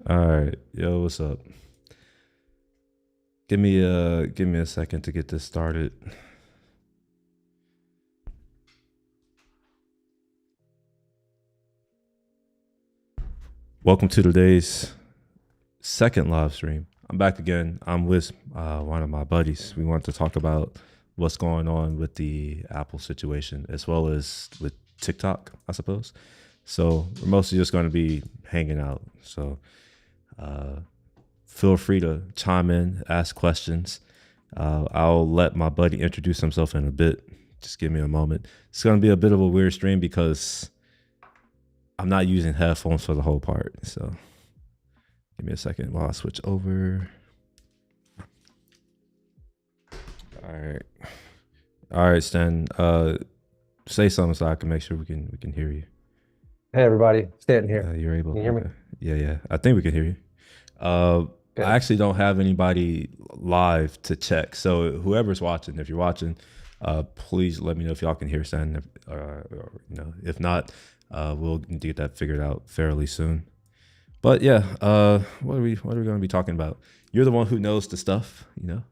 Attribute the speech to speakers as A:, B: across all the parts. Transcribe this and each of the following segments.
A: All right, yo, what's up? Give me a second to get this started. Welcome to today's second live stream. I'm back again. I'm with one of my buddies. We want to talk about what's going on with the Apple situation, as well as with TikTok, I suppose. So we're mostly just going to be hanging out. So feel free to chime in, ask questions. I'll let my buddy introduce himself in a bit. Just give me a moment. It's going to be a bit of a weird stream because I'm not using headphones for the whole part. So give me a second while I switch over. All right. All right, Stan. Say something so I can make sure we can hear you.
B: Hey everybody, Stanton here.
A: You're able.
B: Can you hear me?
A: Okay. Yeah. I think we can hear you. I
B: Good.
A: actually don't have anybody live to check. So whoever's watching, if you're watching, please let me know if y'all can hear Stan. If not, we'll get that figured out fairly soon. But yeah, what are we going to be talking about? You're the one who knows the stuff. You're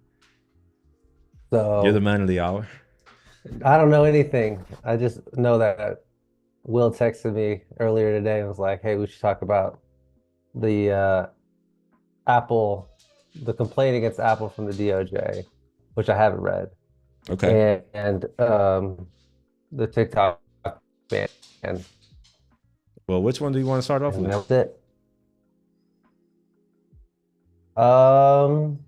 A: the
B: So
A: man of the hour.
B: I don't know anything. I just know that Will texted me earlier today and was like, "Hey, we should talk about the Apple, the complaint against Apple from the DOJ, which I haven't read,
A: Okay.
B: and the TikTok ban,
A: Well, which one do you want to start off
B: and
A: with?
B: that was it. Um,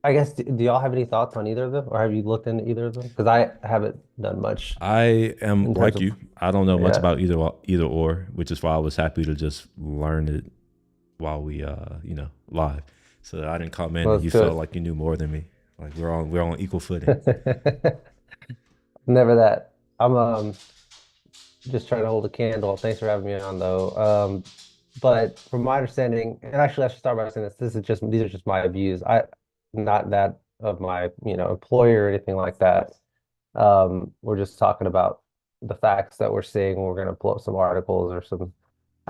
B: I guess do y'all have any thoughts on either of them, or have you looked into either of them? Because I haven't done much
A: I am
B: in terms
A: like
B: of
A: you. I don't know much
B: yeah.
A: about either or, which is why I was happy to just learn it while we live, so that I didn't come in
B: Well,
A: and
B: let's
A: you
B: do
A: felt
B: it.
A: like you knew more than me. Like we're on equal footing.
B: Never that. I'm just trying to hold a candle. Thanks for having me on though. But from my understanding, and actually I should start by saying this, these are just my views. Not that of my, employer or anything like that. We're just talking about the facts that we're seeing. We're gonna pull up some articles or some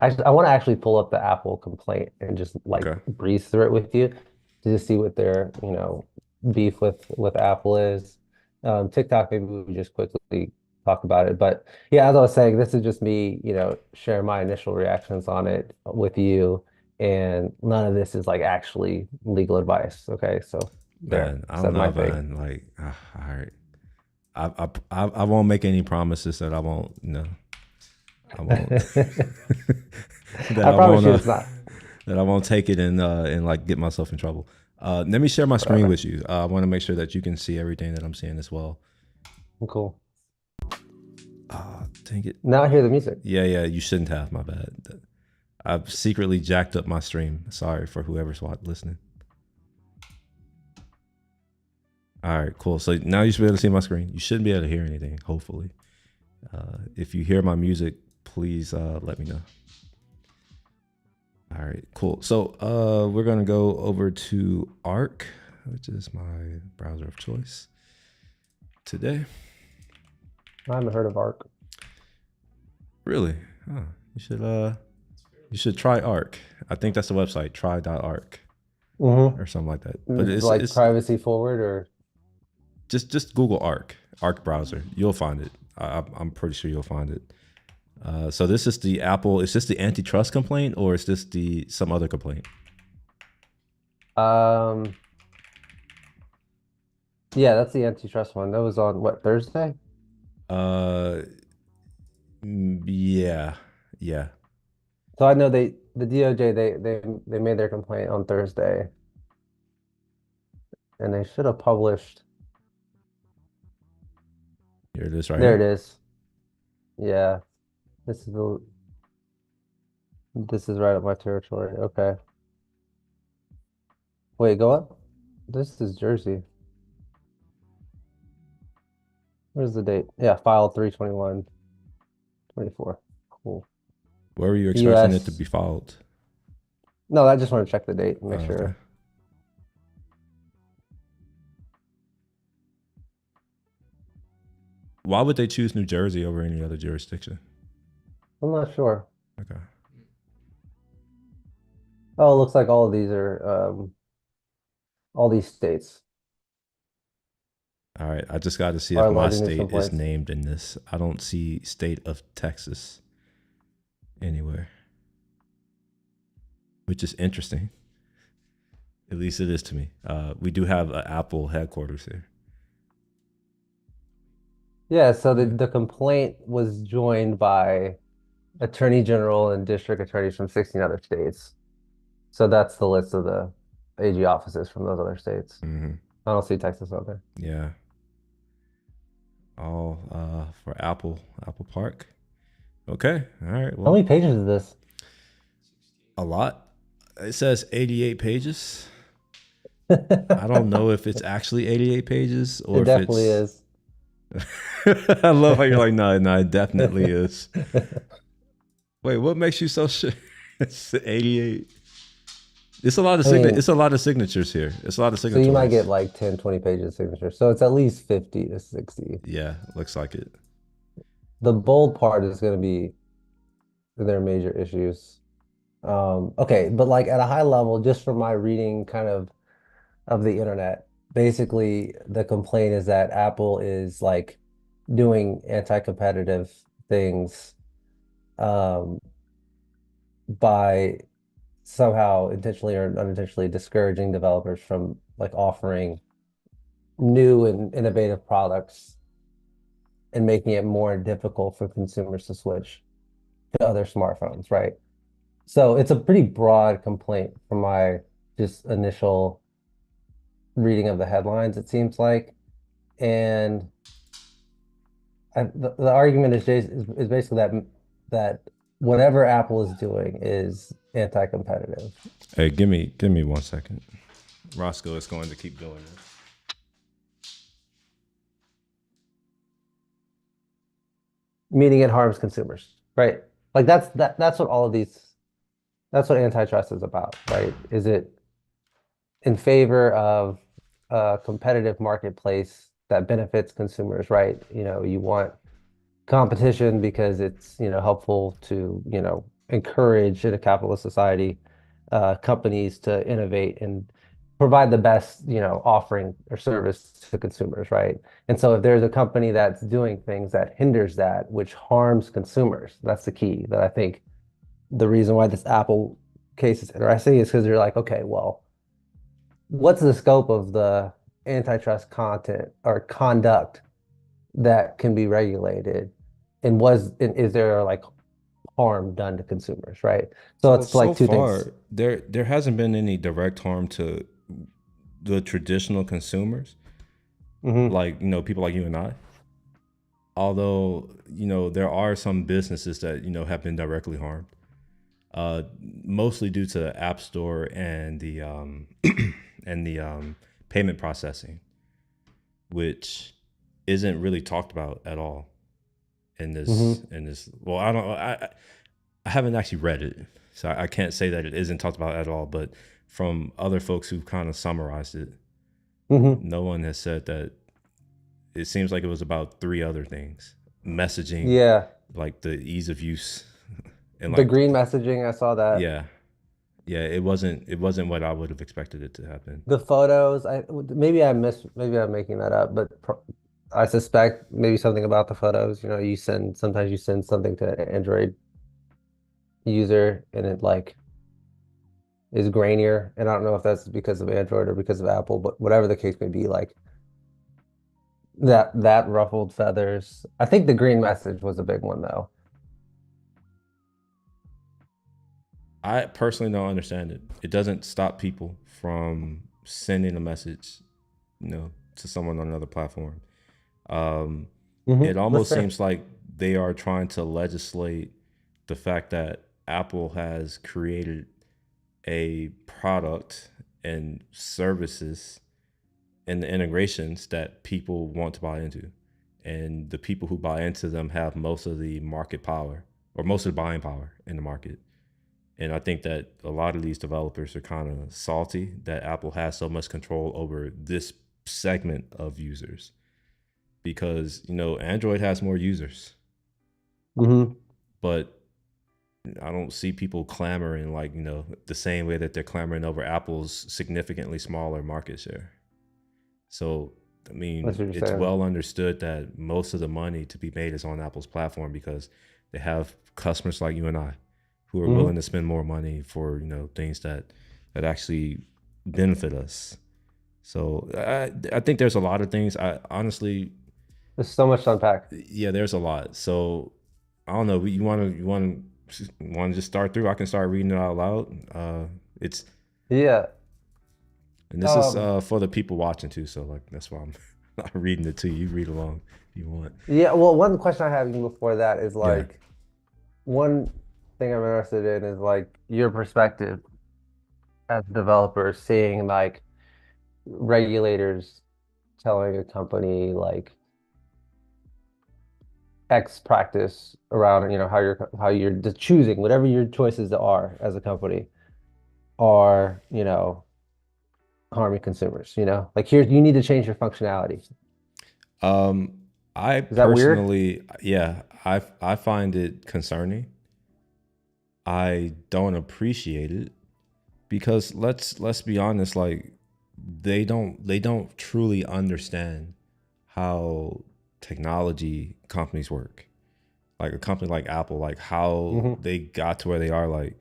B: I want to actually pull up the Apple complaint and just like
A: Okay.
B: breeze through it with you to just see what their, beef with Apple is. TikTok, maybe we just quickly talk about it. But yeah, as I was saying, this is just me, sharing my initial reactions on it with you. And none of this is like actually legal advice. Okay, so there,
A: Man, I don't
B: said my
A: know,
B: thing.
A: man. Like, all right. I won't make any promises that I won't. I won't. that
B: I
A: I
B: promise
A: won't.
B: you it's not.
A: That I won't take it and like get myself in trouble. Let me share my screen
B: Whatever.
A: with you. I want to make sure that you can see everything that I'm seeing as well.
B: Cool.
A: Dang it.
B: Now I hear the music.
A: Yeah. You shouldn't have. My bad. I've secretly jacked up my stream. Sorry for whoever's listening. All right, cool. So now you should be able to see my screen. You shouldn't be able to hear anything, hopefully. If you hear my music, please let me know. All right, cool. So we're going to go over to Arc, which is my browser of choice today.
B: I haven't heard of Arc.
A: Really? Huh. You should try Arc. I think that's the website, try.arc
B: Mm-hmm.
A: or something like that. But
B: It's like
A: it's
B: privacy forward or
A: just Google Arc browser. You'll find it. I'm pretty sure you'll find it. So this is the Apple. Is this the antitrust complaint or is this the some other complaint?
B: um yeah, that's the antitrust one. That was on what, Thursday?
A: Uh, yeah, yeah.
B: So I know the DOJ they made their complaint on Thursday and they should have published.
A: Here it is, right
B: There it
A: here.
B: is. Yeah. This is this is right up my territory. Okay. Wait, go up. This is Jersey. Where's the date? Yeah, file 3/21/24. Cool.
A: Where were you expecting it to
B: US.
A: be filed?
B: No, I just want to check the date and make
A: Okay.
B: sure.
A: Why would they choose New Jersey over any other jurisdiction?
B: I'm not sure.
A: Okay.
B: Oh, it looks like all of these are all these states
A: All right, I just got to see
B: are
A: if my
B: alleging these
A: state is
B: complaints.
A: named in this. I don't see state of Texas anywhere, which is interesting. At least it is to me. We do have an Apple headquarters here.
B: Yeah, so
A: Yeah.
B: the complaint was joined by attorney general and district attorneys from 16 other states. So that's the list of the AG offices from those other states.
A: Hmm.
B: I don't see Texas on there.
A: Yeah. All for Apple Park. Okay. All right.
B: How
A: Well,
B: many pages is this?
A: a lot. It says 88 pages. I don't
B: It
A: know if it's actually 88 pages or if
B: definitely
A: it's.
B: is.
A: I love how you're like, no, no, it definitely is. Wait, what makes you so sure? It's 88. It's a lot of
B: I mean,
A: it's a lot of signatures here. It's a lot of
B: so you might get
A: signatories.
B: like 10, 20 pages of signature. So it's at least 50 to 60.
A: Yeah, looks like it.
B: The bold part is going to be their major issues. Okay, but like at a high level, just from my reading kind of the internet, basically the complaint is that Apple is like doing anti-competitive things um, by somehow intentionally or unintentionally discouraging developers from like offering new and innovative products and making it more difficult for consumers to switch to other smartphones, right? So it's a pretty broad complaint from my just initial reading of the headlines, it seems like. And the argument is basically that whatever Apple is doing is anti-competitive,
A: Hey, give me 1 second. Roscoe is going to keep doing this.
B: meaning it harms consumers, right? Like that's what all of these that's what antitrust is about, right? Is it in favor of a competitive marketplace that benefits consumers, right? You want competition because it's, helpful to, encourage in a capitalist society, companies to innovate and provide the best, offering or service to consumers, right? And so if there's a company that's doing things that hinders that, which harms consumers, that's the key that I think the reason why this Apple case is interesting is because you're like, okay, well, what's the scope of the antitrust content or conduct that can be regulated? And is there like harm done to consumers, right? So
A: So
B: it's
A: so
B: like two things.
A: far, there hasn't been any direct harm to the traditional consumers,
B: Hmm.
A: like people like you and I. Although there are some businesses that have been directly harmed, mostly due to the App Store and the and the payment processing, which isn't really talked about at all in
B: Hmm.
A: this. Well, I haven't actually read it, so I can't say that it isn't talked about at all. But from other folks who've kind of summarized it,
B: Hmm.
A: no one has said that. It seems like it was about three other things: messaging,
B: Yeah.
A: like the ease of use, and
B: The
A: like
B: green messaging, I saw that.
A: yeah, yeah. It wasn't what I would have expected it to happen.
B: The photos, maybe I'm making that up, but I suspect maybe something about the photos. Sometimes you send something to an Android user and it like is grainier. And I don't know if that's because of Android or because of Apple, but whatever the case may be, like that ruffled feathers. I think the green message was a big one though.
A: I personally don't understand it. It doesn't stop people from sending a message, to someone on another platform. Um, it
B: That's
A: almost
B: fair.
A: seems like they are trying to legislate the fact that Apple has created a product and services and the integrations that people want to buy into. And the people who buy into them have most of the market power or most of the buying power in the market. And I think that a lot of these developers are kind of salty that Apple has so much control over this segment of users because, Android has more users,
B: Hmm.
A: but I don't see people clamoring like, the same way that they're clamoring over Apple's significantly smaller market share. So, I
B: That's
A: mean,
B: what you're
A: it's
B: saying.
A: well understood that most of the money to be made is on Apple's platform because they have customers like you and I who are willing
B: Hmm.
A: to spend more money for, things that actually benefit us. So, I think there's a lot of things. I honestly,
B: There's so much to unpack.
A: yeah, there's a lot. So, I don't know. You want to just start through? I can start reading it out loud. It's
B: Yeah.
A: And this is
B: Um,
A: for the people watching too. So like that's why I'm not reading it to you. You read along if you want.
B: yeah, well, one question I have even before that is
A: Yeah.
B: like one thing I'm interested in is like your perspective as a developer, seeing like regulators telling a company like X practice around, how you're just choosing whatever your choices are as a company are, harming consumers, Like here you need to change your functionality.
A: Um, I
B: Is that weird?
A: personally, yeah, I find it concerning. I don't appreciate it because let's be honest, like they don't truly understand how technology companies work. Like a company like Apple, like how
B: Hmm.
A: they got to where they are, like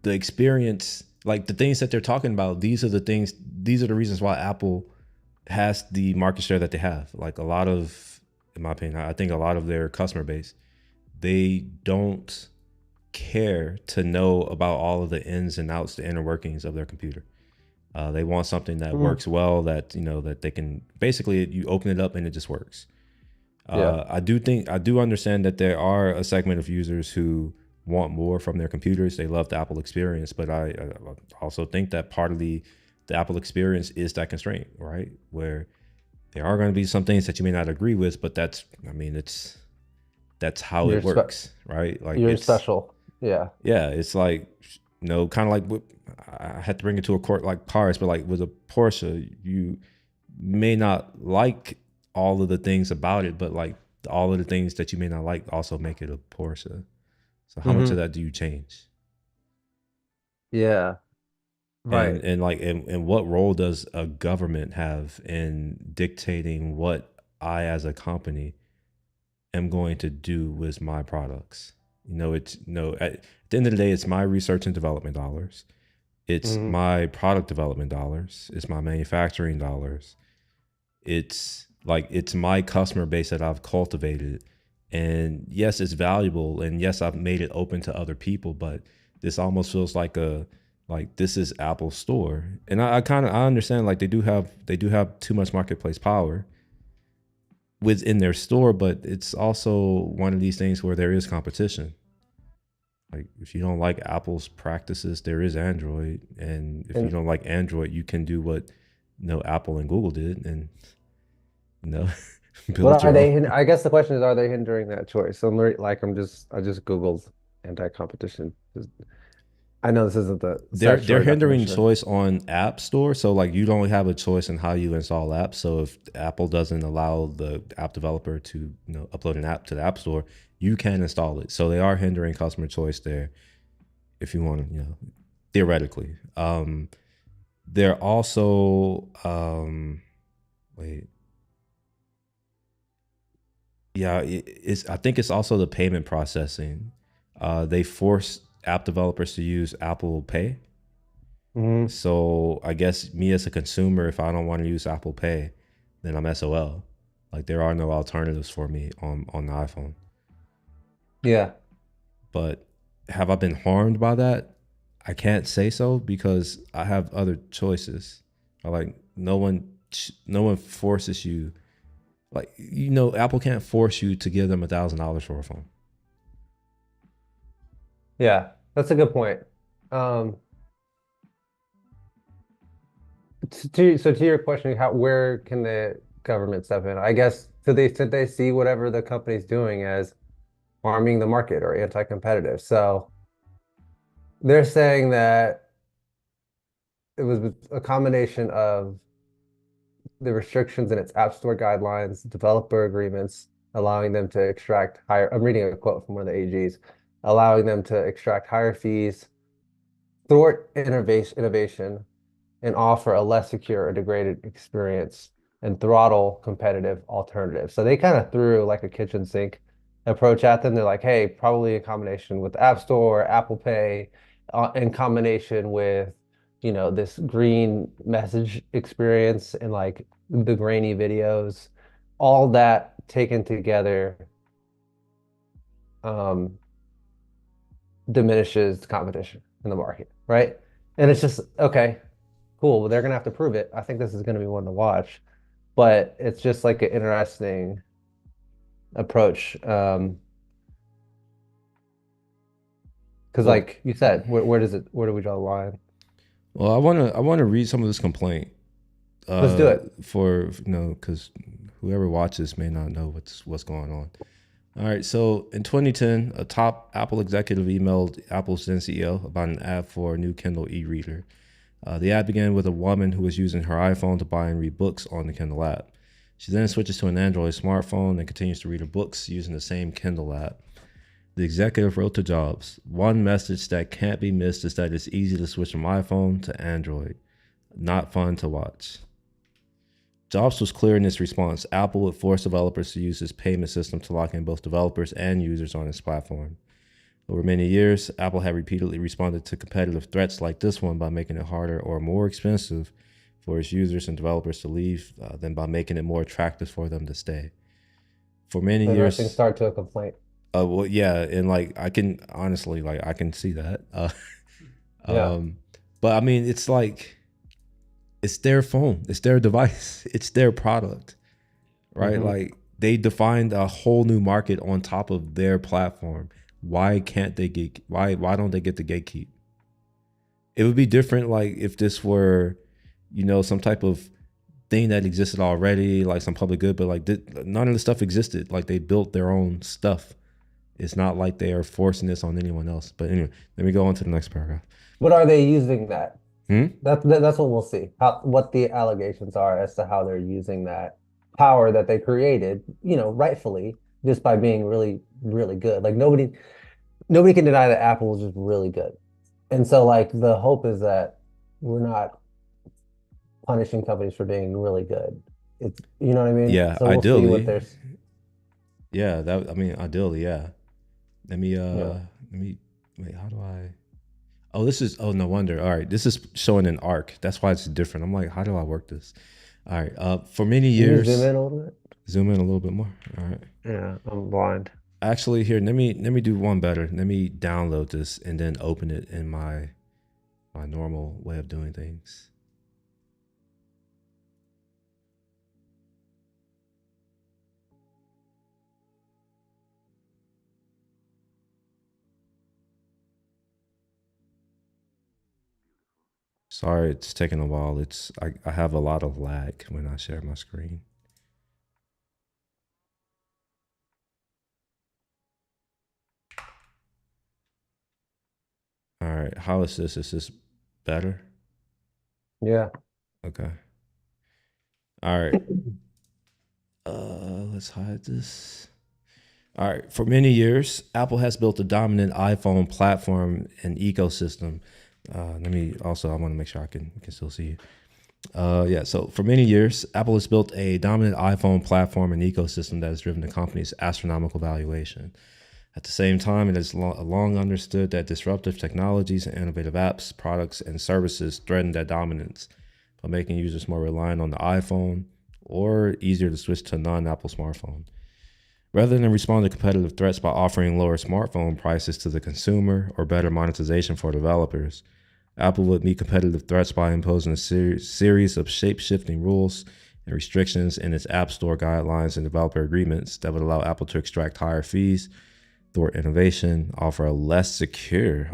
A: the experience, like the things that they're talking about, these are the reasons why Apple has the market share that they have. Like a lot of, in my opinion, I think a lot of their customer base, they don't care to know about all of the ins and outs, the inner workings of their computer. They want something that
B: Hmm.
A: works well, that that they can basically you open it up and it just works.
B: Yeah.
A: I do understand that there are a segment of users who want more from their computers. They love the Apple experience, but I also think that part of the Apple experience is that constraint, right? Where there are going to be some things that you may not agree with, but I mean, that's how
B: You're
A: it
B: spe
A: works, right? Like
B: you're special. Yeah.
A: yeah, it's like, kind of like I had to bring it to a court like cars, but like with a Porsche, you may not like all of the things about it, but like all of the things that you may not like also make it a Porsche. So how much of
B: Hmm.
A: that do you change?
B: Yeah. Right.
A: And what role does a government have in dictating what I as a company am going to do with my products? It's at the end of the day, it's my research and development dollars. It's
B: Hmm.
A: my product development dollars. It's my manufacturing dollars. It's my customer base that I've cultivated. And yes, it's valuable. And yes, I've made it open to other people, but this almost feels like this is Apple's store. And I understand like they do have too much marketplace power within their store, but it's also one of these things where there is competition. Like if you don't like Apple's practices, there is Android, and if you
B: And
A: don't like Android, you can do what Apple and Google did, and you know
B: what
A: build
B: are
A: your own.
B: they? I guess the question is, are they hindering that choice? So I just Googled anti-competition. I know this isn't the
A: They're
B: statutory
A: hindering
B: definition.
A: choice on App Store, so like you don't have a choice in how you install apps. So if Apple doesn't allow the app developer to upload an app to the App Store, you can install it. So they are hindering customer choice there. If you want to, theoretically, they're also wait, yeah, it's I think it's also the payment processing. They force app developers to use Apple Pay.
B: Hmm.
A: So I guess me as a consumer, if I don't want to use Apple Pay, then I'm SOL. Like there are no alternatives for me on the iPhone.
B: Yeah.
A: But have I been harmed by that? I can't say so because I have other choices. Like no one forces you. Like Apple can't force you to give them $1,000 for a phone.
B: Yeah. That's a good point. Um, so to your question, where can the government step in? I guess should they see whatever the company's doing as harming the market or anti-competitive. So they're saying that it was a combination of the restrictions in its App Store guidelines, developer agreements, allowing them to extract higher. I'm reading a quote from one of the AGs, allowing them to extract higher fees, thwart innovation, and offer a less secure or degraded experience and throttle competitive alternatives. So they kind of threw like a kitchen sink approach at them. They're like, hey, probably in combination with the App Store, Apple Pay, in combination with, this green message experience and like the grainy videos, all that taken together um, diminishes competition in the market, right? And it's just, okay, cool. Well, they're gonna have to prove it. I think this is gonna be one to watch, but it's just like an interesting approach. Because
A: Well,
B: like you said, where do we draw the line?
A: well, I wanna read some of this complaint.
B: Let's do it.
A: For because whoever watches may not know what's going on. All right, so in 2010, a top Apple executive emailed Apple's then CEO about an ad for a new Kindle e-reader. The ad began with a woman who was using her iPhone to buy and read books on the Kindle app. She then switches to an Android smartphone and continues to read her books using the same Kindle app. The executive wrote to Jobs, "One message that can't be missed is that it's easy to switch from iPhone to Android. Not fun to watch." Jobs was clear in his response. Apple would force developers to use its payment system to lock in both developers and users on its platform. Over many years, Apple had repeatedly responded to competitive threats like this one by making it harder or more expensive for its users and developers to leave than by making it more attractive for them to stay. For many
B: Interesting
A: years,
B: start to a complaint.
A: well, yeah, and like I can honestly, like I can see that.
B: Yeah.
A: Um, but I mean, it's like it's their phone, it's their device, it's their product, right?
B: Hmm.
A: Like they defined a whole new market on top of their platform. Why can't they get? Why don't they get the gatekeep? It would be different, like if this were, some type of thing that existed already, like some public good. But like none of the stuff existed. Like they built their own stuff. It's not like they are forcing this on anyone else. But anyway, let me go on to the next paragraph.
B: But are they using that?
A: Hmm?
B: That's what we'll see. What the allegations are as to how they're using that power that they created, rightfully, just by being really, really good. Like nobody can deny that Apple was just really good. And so like the hope is that we're not punishing companies for being really good. It's, you know what I mean?
A: Yeah,
B: So we'll see what
A: ideally.
B: there's,
A: Yeah, that I mean, ideally, yeah. Let me
B: you know,
A: let me wait, how do I Oh, this is oh no wonder. All right. This is showing an arc. That's why it's different. I'm like, how do I work this? All right. For many
B: can you zoom
A: years,
B: in a little bit?
A: zoom in a little bit more. All right.
B: Yeah, I'm blind.
A: Actually, here, let me do one better. Let me download this and then open it in my normal way of doing things. Sorry, it's taking a while. I have a lot of lag when I share my screen. All right. How is this? Is this better?
B: Yeah.
A: Okay. All right. Let's hide this. All right. For many years, Apple has built a dominant iPhone platform and ecosystem. Let me also, I want to make sure I can still see you. Yeah. So for many years, Apple has built a dominant iPhone platform and ecosystem that has driven the company's astronomical valuation. At the same time, it is long understood that disruptive technologies and innovative apps, products, and services threaten that dominance by making users more reliant on the iPhone or easier to switch to a non-Apple smartphone. Rather than respond to competitive threats by offering lower smartphone prices to the consumer or better monetization for developers, Apple would meet competitive threats by imposing a series of shape-shifting rules and restrictions in its App Store guidelines and developer agreements that would allow Apple to extract higher fees, thwart innovation, offer a less secure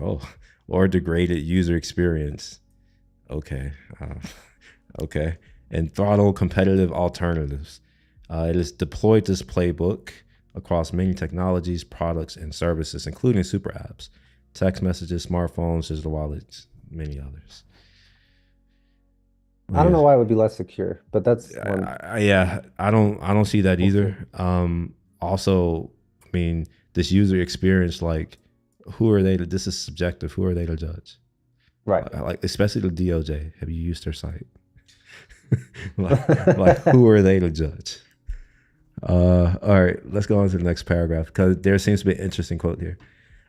A: or degraded user experience. Okay. Okay. And throttle competitive alternatives. It has deployed this playbook across many technologies, products, and services, including super apps, text messages, smartphones, digital wallets, many others.
B: I don't
A: Yeah.
B: know why it would be less secure, but that's one.
A: Yeah, I don't see that
B: We'll see.
A: either. also, I mean, this user experience, like, who are they to, this is subjective. Who are they to judge?
B: Right.
A: Like especially the DOJ. Have you used their site? like who are they to judge? All right, let's go on to the next paragraph because there seems to be an interesting quote here.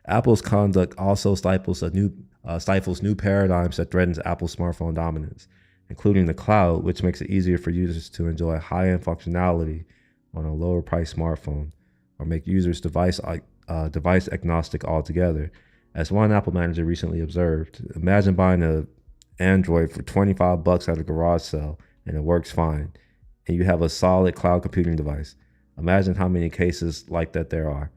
A: Apple's conduct also stifles new paradigms that threatens Apple's smartphone dominance, including the cloud, which makes it easier for users to enjoy high-end functionality on a lower-priced smartphone, or make users device agnostic altogether. As one Apple manager recently observed, imagine buying a Android for $25 at a garage sale and it works fine, and you have a solid cloud computing device. Imagine how many cases like that there are.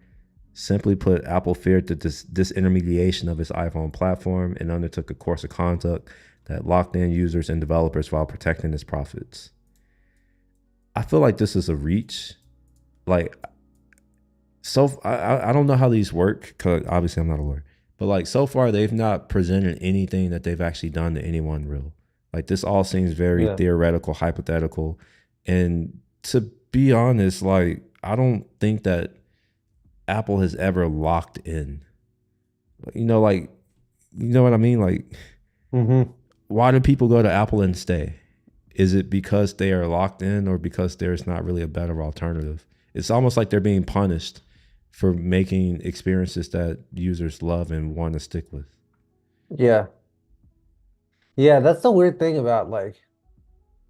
A: Simply put, Apple feared the disintermediation of its iPhone platform and undertook a course of conduct that locked in users and developers while protecting its profits. I feel like this is a reach. Like, so I don't know how these work because obviously I'm not a lawyer, but like so far they've not presented anything that they've actually done to anyone real. Like this all seems very
B: Yeah.
A: theoretical, hypothetical, and to be honest, like I don't think that Apple has ever locked in. Like you know what I mean? Like
B: Mm-hmm.
A: why do people go to Apple and stay? Is it because they are locked in or because there's not really a better alternative? It's almost like they're being punished for making experiences that users love and want to stick with.
B: Yeah. Yeah, that's the weird thing about like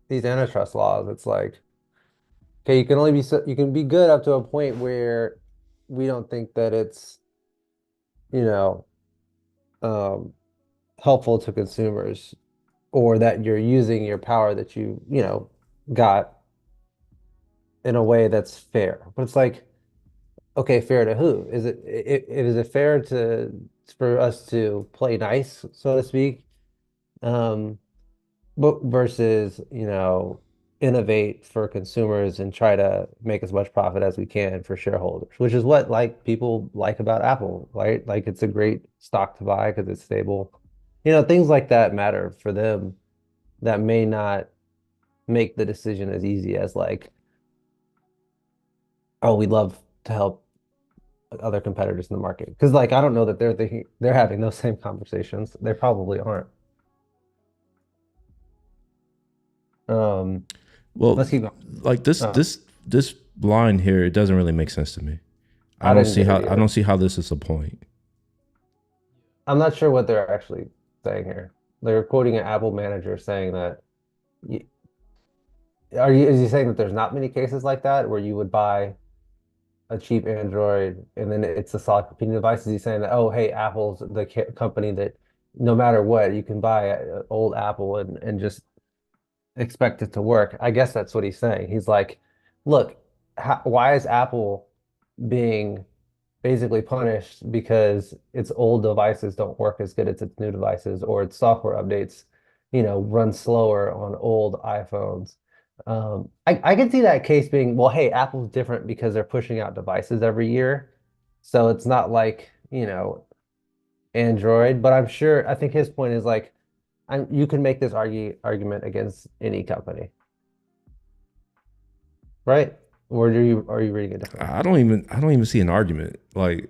B: these antitrust laws. It's like, okay, you can be good up to a point where we don't think that it's, you know, um, helpful to consumers or that you're using your power that got in a way that's fair. But it's like, okay, fair to who? Is it fair to for us to play nice, so to speak? Um, but versus, innovate for consumers and try to make as much profit as we can for shareholders, which is what like people like about Apple, right? Like it's a great stock to buy because it's stable. Things like that matter for them that may not make the decision as easy as like, oh, we'd love to help other competitors in the market. Because like I don't know that they're having those same conversations. They probably aren't. Um, let's
A: Well,
B: keep going.
A: like this
B: Oh,
A: this this line here, it doesn't really make sense to me.
B: I didn't get it
A: I don't
B: either.
A: see how this is a point.
B: I'm not sure what they're actually saying here. They're quoting an Apple manager saying that y- is he saying that there's not many cases like that where you would buy a cheap Android and then it's a solid competing device? Is he saying that, oh, hey, Apple's the company that no matter what, you can buy an old Apple and just expect it to work? I guess that's what he's saying. He's like, look, why is Apple being basically punished because its old devices don't work as good as its new devices, or its software updates, run slower on old iPhones. I can see that case being, well, hey, Apple's different because they're pushing out devices every year. So it's not like, Android, but I think his point is like, you can make this argument against any company, right? Or are you reading it differently?
A: I don't even see an argument. Like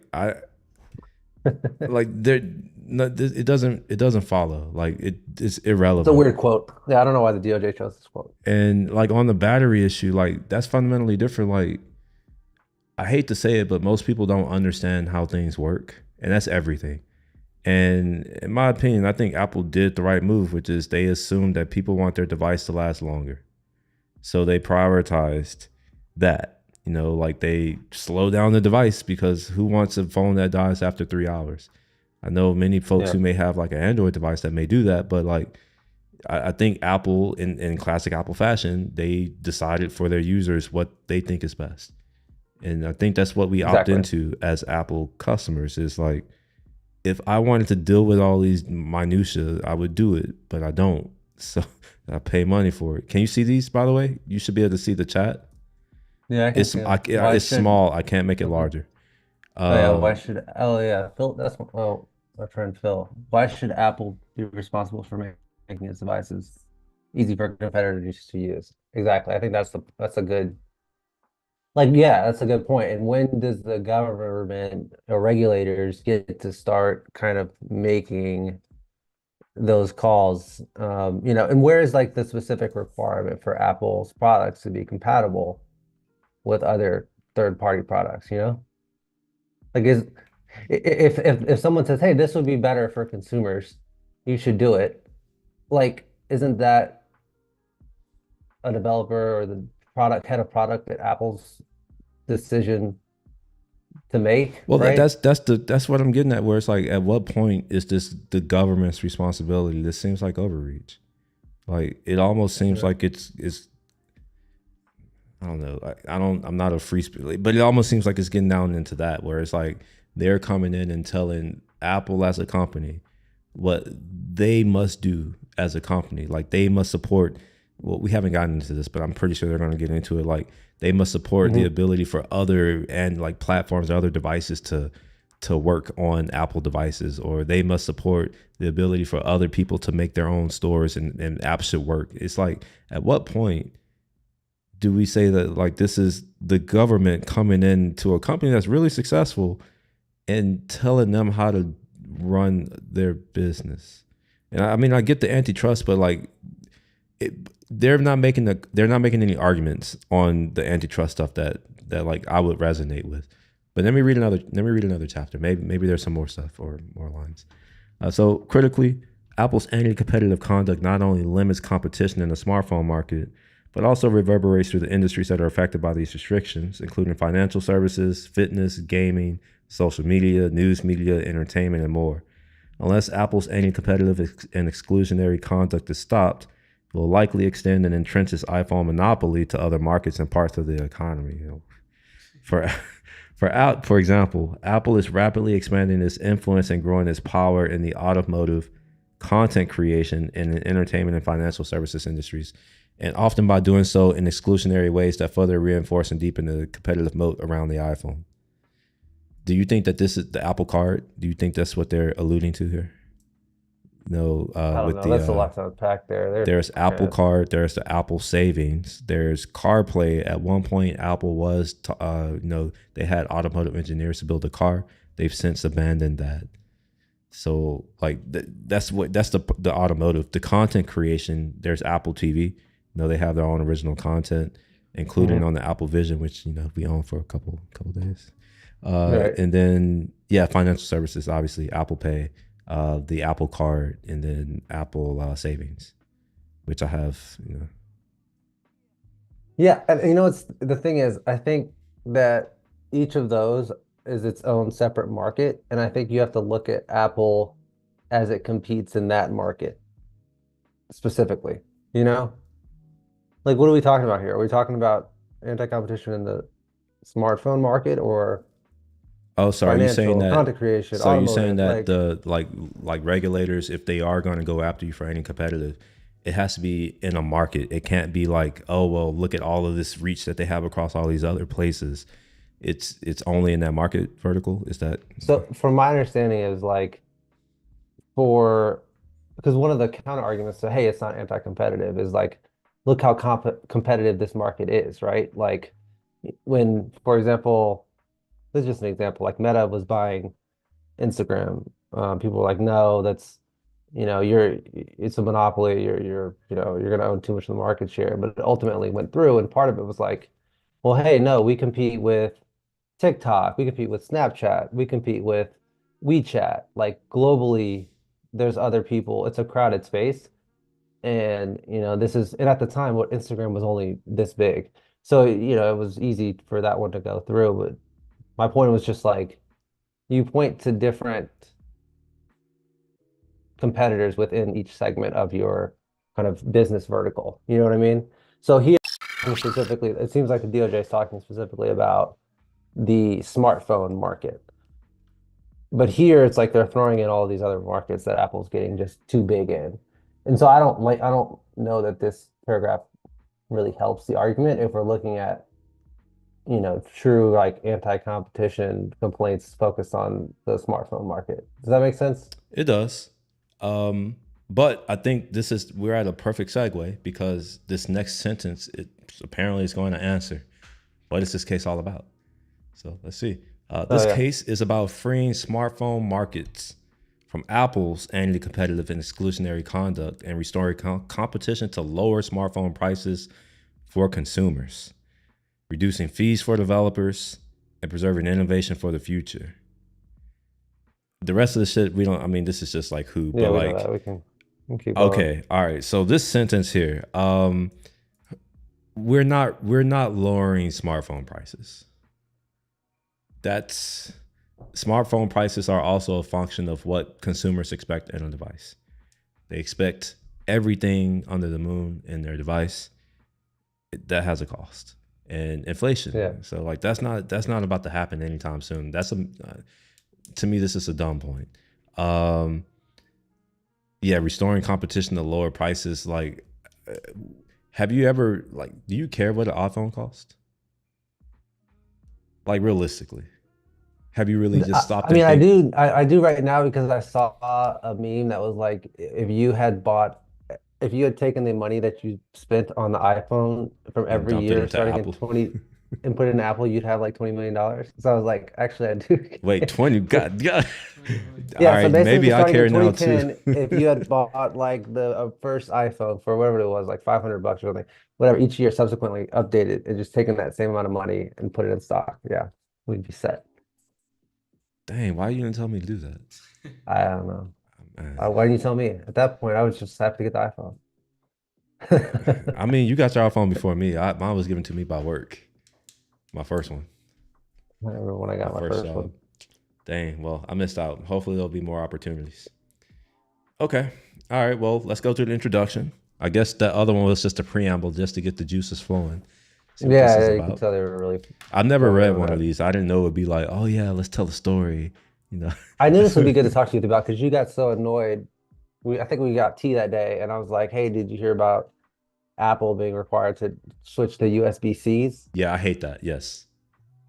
A: there no, it doesn't follow. Like it's
B: It's a
A: irrelevant.
B: weird quote. Yeah, I don't know why the DOJ chose this quote.
A: And like on the battery issue, like that's fundamentally different. Like I hate to say it, but most people don't understand how things work, and that's everything. And in my opinion, I think Apple did the right move, which is they assumed that people want their device to last longer. So they prioritized that. Like they slow down the device because who wants a phone that dies after 3 hours? I know many folks
B: Yeah,
A: who may have like an Android device that may do that, but like I think Apple, in classic Apple fashion, they decided for their users what they think is best. And I think that's what we opt
B: exactly.
A: into as Apple customers is like, if I wanted to deal with all these minutia, I would do it, but I don't. So I pay money for it. Can you see these, by the way? You should be able to see the chat.
B: Yeah, I can see them. Why
A: It's
B: should
A: small. I can't make it
B: Mhm.
A: larger.
B: Oh yeah, why
A: Um,
B: should oh yeah, Phil my friend Phil. Why should Apple be responsible for making its devices easy for competitors to use? Exactly. I think that's a good Like, yeah, that's a good point. And when does the government or regulators get to start kind of making those calls? And where is like the specific requirement for Apple's products to be compatible with other third-party products, you know? Like if someone says, "Hey, this would be better for consumers, you should do it." Like, isn't that a developer or the product head of product at Apple's decision to make,
A: Well,
B: right?
A: that's what I'm getting at. Where it's like, at what point is this the government's responsibility? This seems like overreach. Like it almost seems
B: Yeah.
A: like it's I don't know. I'm not a free spirit, but it almost seems like it's getting down into that where it's like they're coming in and telling Apple as a company what they must do as a company. Like they must support. Well, we haven't gotten into this, but I'm pretty sure they're going to get into it. Like they must support the
B: Hmm.
A: ability for other and like platforms or other devices to work on Apple devices, or they must support the ability for other people to make their own stores and apps should work. It's like at what point do we say that like this is the government coming into a company that's really successful and telling them how to run their business? And I mean, I get the antitrust, but like it, they're not making any arguments on the antitrust stuff that like I would resonate with. But let me read another chapter. Maybe there's some more stuff or more lines. So critically, Apple's anti-competitive conduct not only limits competition in the smartphone market, but also reverberates through the industries that are affected by these restrictions, including financial services, fitness, gaming, social media, news media, entertainment, and more. Unless Apple's anti-competitive and exclusionary conduct is stopped, it will likely extend and entrench its iPhone monopoly to other markets and parts of the economy. For for example, Apple is rapidly expanding its influence and growing its power in the automotive, content creation, and in entertainment and financial services industries, and often by doing so in exclusionary ways that further reinforce and deepen the competitive moat around the iPhone. Do you think that this is the Apple Card? Do you think that's what they're alluding to here? No,
B: I don't
A: with
B: know.
A: the
B: That's a lot to unpack there.
A: there's Apple
B: Yeah.
A: Card, there's the Apple Savings, there's CarPlay. At one point, Apple was, they had automotive engineers to build a car. They've since abandoned that. So like that's the automotive, the content creation. There's Apple TV. They have their own original content, including
B: Hmm.
A: on the Apple Vision, which we own for a couple days.
B: Right.
A: And then yeah, financial services, obviously Apple Pay, the Apple Card, and then Apple Savings, which I have.
B: Yeah, and it's the thing is, I think that each of those is its own separate market, and I think you have to look at Apple as it competes in that market specifically. You know? Like what are we talking about here? Are we talking about anti-competition in the smartphone market or
A: Oh, so are you saying
B: financial,
A: that?
B: content creation,
A: So you saying
B: automotive?
A: that
B: Like,
A: the like regulators, if they are going to go after you for any competitive, it has to be in a market. It can't be like, oh well, look at all of this reach that they have across all these other places. It's only in that market vertical. Is that
B: so from my understanding is like for because one of the counter arguments to hey, it's not anti-competitive is like look how competitive this market is, right? Like when, for example, this is just an example, like Meta was buying Instagram. People were like, no, that's it's a monopoly. You're going to own too much of the market share. But it ultimately went through, and part of it was like, well, hey, no, we compete with TikTok, we compete with Snapchat, we compete with WeChat. Like globally, there's other people. It's a crowded space. And and at the time what Instagram was only this big. So, it was easy for that one to go through. But my point was just like you point to different competitors within each segment of your kind of business vertical. You know what I mean? So here specifically, it seems like the DOJ is talking specifically about the smartphone market. But here it's like they're throwing in all these other markets that Apple's getting just too big in. And so I don't know that this paragraph really helps the argument if we're looking at, true like anti-competition complaints focused on the smartphone market. Does that make sense?
A: it does? But I think we're at a perfect segue because this next sentence it apparently is going to answer. What is this case all about? So let's see.
B: Oh
A: This
B: yeah.
A: case is about freeing smartphone markets from Apple's anti-competitive and exclusionary conduct and restoring competition to lower smartphone prices for consumers, reducing fees for developers, and preserving innovation for the future. The rest of the shit we don't. I mean, this is just like who,
B: Yeah,
A: but
B: we know that.
A: like,
B: We can keep going.
A: okay, all right. So this sentence here, we're not lowering smartphone prices. That's Smartphone prices are also a function of what consumers expect in a device. They expect everything under the moon in their device. That has a cost and
B: Yeah.
A: inflation. So like that's not about to happen anytime soon. To me this is a dumb point. Um, yeah, restoring competition to lower prices. Like, have you ever like? Do you care what an iPhone cost? Like realistically, have you really just
B: I
A: stopped
B: mean,
A: and
B: I
A: think?
B: do. I do right now because I saw a meme that was like, if you had taken the money that you spent on the iPhone from
A: And
B: every
A: dumped it
B: year
A: into
B: starting in
A: Apple?
B: 20 and put it in Apple, you'd have like $20 million. So I was like, actually, I do.
A: Wait, 20? God, God. All
B: Yeah. So
A: right,
B: basically,
A: maybe I
B: starting in
A: care now too.
B: 2010, if you had bought like the first iPhone for whatever it was, like $500 or something, whatever, each year subsequently updated and just taken that same amount of money and put it in stock, yeah, we'd be set.
A: Dang, why you didn't tell me to do that?
B: I don't know.
A: Man.
B: Why didn't you tell me? At that point, I was just happy to get the iPhone.
A: I mean, you got your iPhone before me. Mine was given to me by work. My first one,
B: I remember when I
A: my
B: got my
A: first
B: first
A: job.
B: one.
A: Dang, well, I missed out. Hopefully, there'll be more opportunities. Okay. All right. Well, let's go to the introduction. I guess that other one was just a preamble just to get the juices flowing. See what this
B: Yeah,
A: is
B: yeah, you could
A: about.
B: tell they were really
A: I've never
B: going in
A: read
B: on
A: one of
B: that.
A: these. I didn't know it'd be like, oh yeah, let's tell a story. You know.
B: I knew this would be good to talk to you about because you got so annoyed. I think we got tea that day, and I was like, "Hey, did you hear about Apple being required to switch to USB-Cs?"
A: Yeah, I hate that. Yes.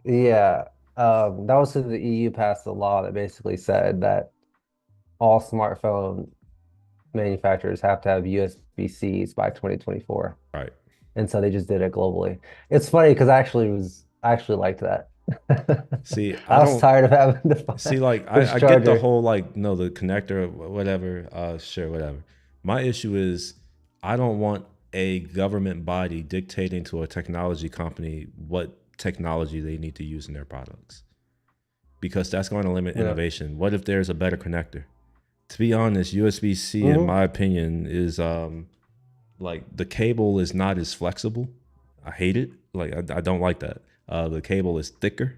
B: Yeah, that was because the EU passed a law that basically said that all smartphone manufacturers have to have USB-Cs by 2024.
A: Right.
B: And so they just did it globally. It's funny because I actually liked that.
A: See, I
B: I was
A: don't
B: tired of having to
A: see
B: find
A: like
B: which
A: I get the
B: charger.
A: whole like no the connector whatever sure whatever. My issue is I don't want a government body dictating to a technology company what technology they need to use in their products because that's going to limit
B: Yeah.
A: innovation. What if there's a better connector? To be honest, USB-C in
B: Hmm.
A: my opinion is like the cable is not as flexible. I hate it. Like I don't like that. The cable is thicker,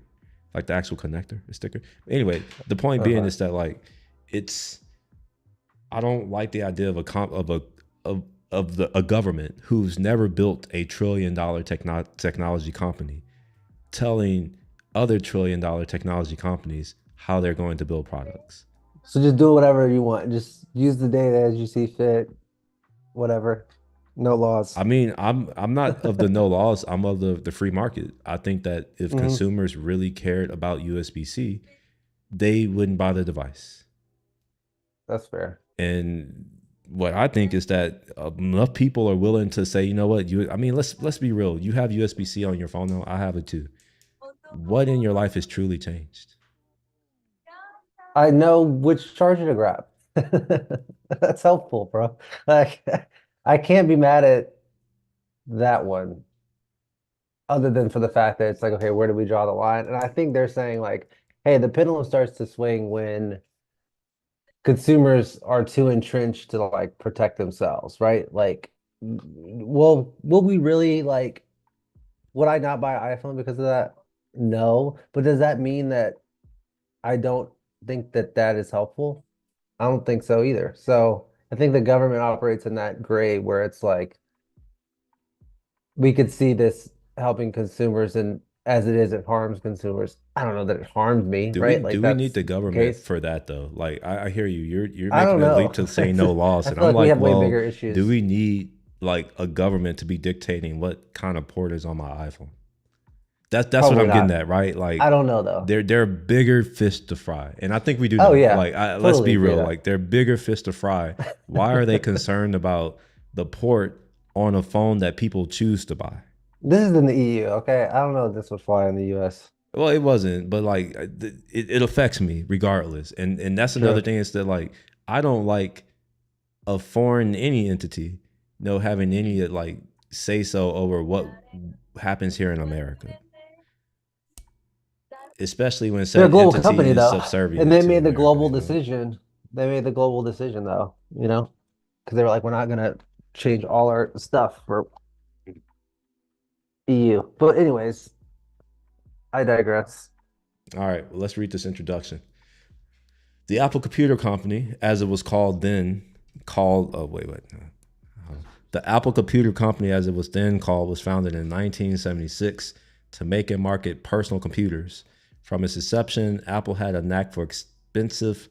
A: like the actual connector is thicker. Anyway, the point being
B: Uh-huh.
A: is that like it's I don't like the idea of a comp of a government who's never built $1 trillion technology company telling other $1 trillion technology companies how they're going to build products.
B: So just do whatever you want. Just use the data as you see fit, whatever. No laws.
A: I mean, I'm not of the no laws. I'm of the free market. I think that if
B: Hmm.
A: consumers really cared about USB C, they wouldn't buy the device.
B: That's fair.
A: And what I think is that enough people are willing to say, you know what, I mean, let's be real. You have USB C on your phone now. I have it too. What in your life has truly changed?
B: I know which charger to grab. That's helpful, bro. Like I can't be mad at that one, other than for the fact that it's like, okay, where do we draw the line? And I think they're saying like, hey, the pendulum starts to swing when consumers are too entrenched to like protect themselves, right? Like, will we really like, would I not buy an iPhone because of that? No. But does that mean that I don't think that that is helpful? I don't think so either. So I think the government operates in that gray where it's like we could see this helping consumers, and as it is, it harms consumers. I don't know that it harms me,
A: Do we
B: right? Like
A: do we need
B: that's
A: the
B: the
A: government
B: case.
A: for that though? Like I hear you. You're
B: I don't
A: making a
B: know.
A: leap to say no laws,
B: I
A: and
B: feel
A: I'm
B: like we
A: like,
B: have way
A: well,
B: bigger
A: do
B: issues.
A: we need like a government to be dictating what kind of port is on my iPhone? That's what
B: Probably
A: I'm getting
B: not.
A: at, right? Like
B: I don't know though.
A: they're bigger fish to fry, and I think we do
B: Oh
A: know.
B: yeah,
A: Like let's
B: totally
A: be
B: agree
A: real.
B: that.
A: Like they're bigger fish to fry. Why are they concerned about the port on a phone that people choose to buy?
B: This is in the EU, okay? I don't know if this would fly in the US.
A: Well, it wasn't, but like it affects me regardless, and that's another
B: True.
A: thing is that like I don't like a foreign any entity, having any like say so over what happens here in America, especially when
B: They're a
A: said
B: global
A: entity
B: company
A: is
B: though, and
A: subservient
B: they
A: to
B: made the
A: America.
B: global decision. They made the global decision though, because they were like, we're not gonna change all our stuff for EU. But anyways, I digress.
A: All right, well, let's read this introduction. The Apple Computer Company, as it was called then, called oh wait. The Apple Computer Company, as it was then called, was founded in 1976 to make and market personal computers. From its inception, Apple had a knack for expensive.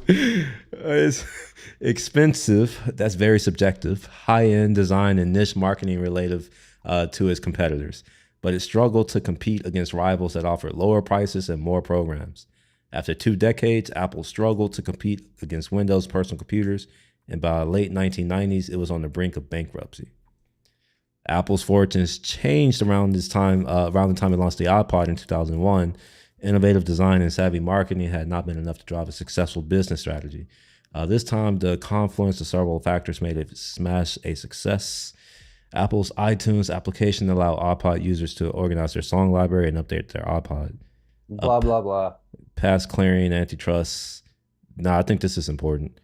A: It's expensive. That's very subjective. High-end design and niche marketing relative to its competitors, but it struggled to compete against rivals that offered lower prices and more programs. After 2 decades, Apple struggled to compete against Windows personal computers, and by the late 1990s, it was on the brink of bankruptcy. Apple's fortunes changed around the time it launched the iPod in 2001. Innovative design and savvy marketing had not been enough to drive a successful business strategy. This time, the confluence of several factors made it smash a success. Apple's iTunes application allowed iPod users to organize their song library and update their iPod. A
B: Blah blah blah.
A: past clearing antitrust. No, I think this is important.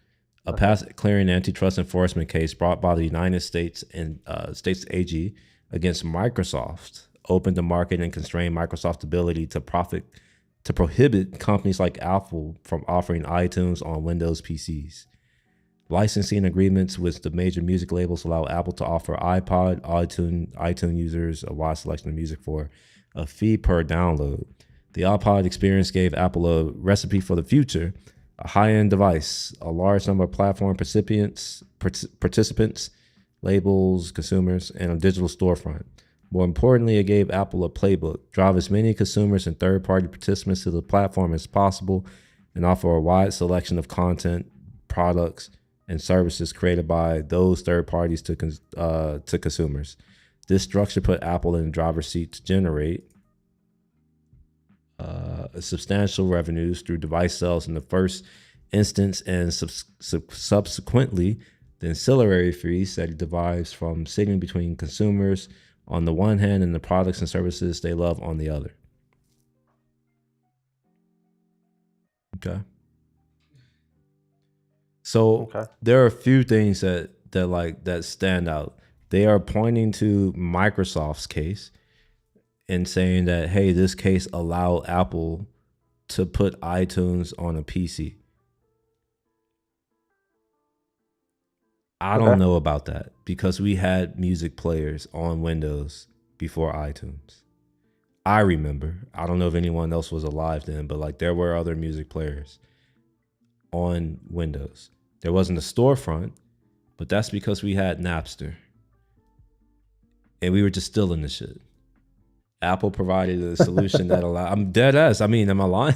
A: A
B: Okay.
A: past clearing antitrust enforcement case brought by the United States and States AG against Microsoft opened the market and constrained Microsoft's ability to prohibit companies like Apple from offering iTunes on Windows PCs. Licensing agreements with the major music labels allow Apple to offer iTunes users a wide selection of music for a fee per download. The iPod experience gave Apple a recipe for the future: a high-end device, a large number of platform participants, labels, consumers, and a digital storefront. More importantly, it gave Apple a playbook: drive as many consumers and third-party participants to the platform as possible, and offer a wide selection of content, products, and services created by those third parties to consumers. This structure put Apple in the driver's seat to generate substantial revenues through device sales in the first instance, and subsequently the ancillary fees that it derives from sitting between consumers on the one hand and the products and services they love on the other. Okay. So
B: Okay.
A: there are a few things that stand out. They are pointing to Microsoft's case and saying that, hey, this case allowed Apple to put iTunes on a PC. I don't
B: Okay.
A: know about that because we had music players on Windows before iTunes. I remember. I don't know if anyone else was alive then, but like there were other music players on Windows. There wasn't a storefront, but that's because we had Napster and we were just stealing the shit. Apple provided a solution that allowed. I'm dead ass. I mean, am I lying?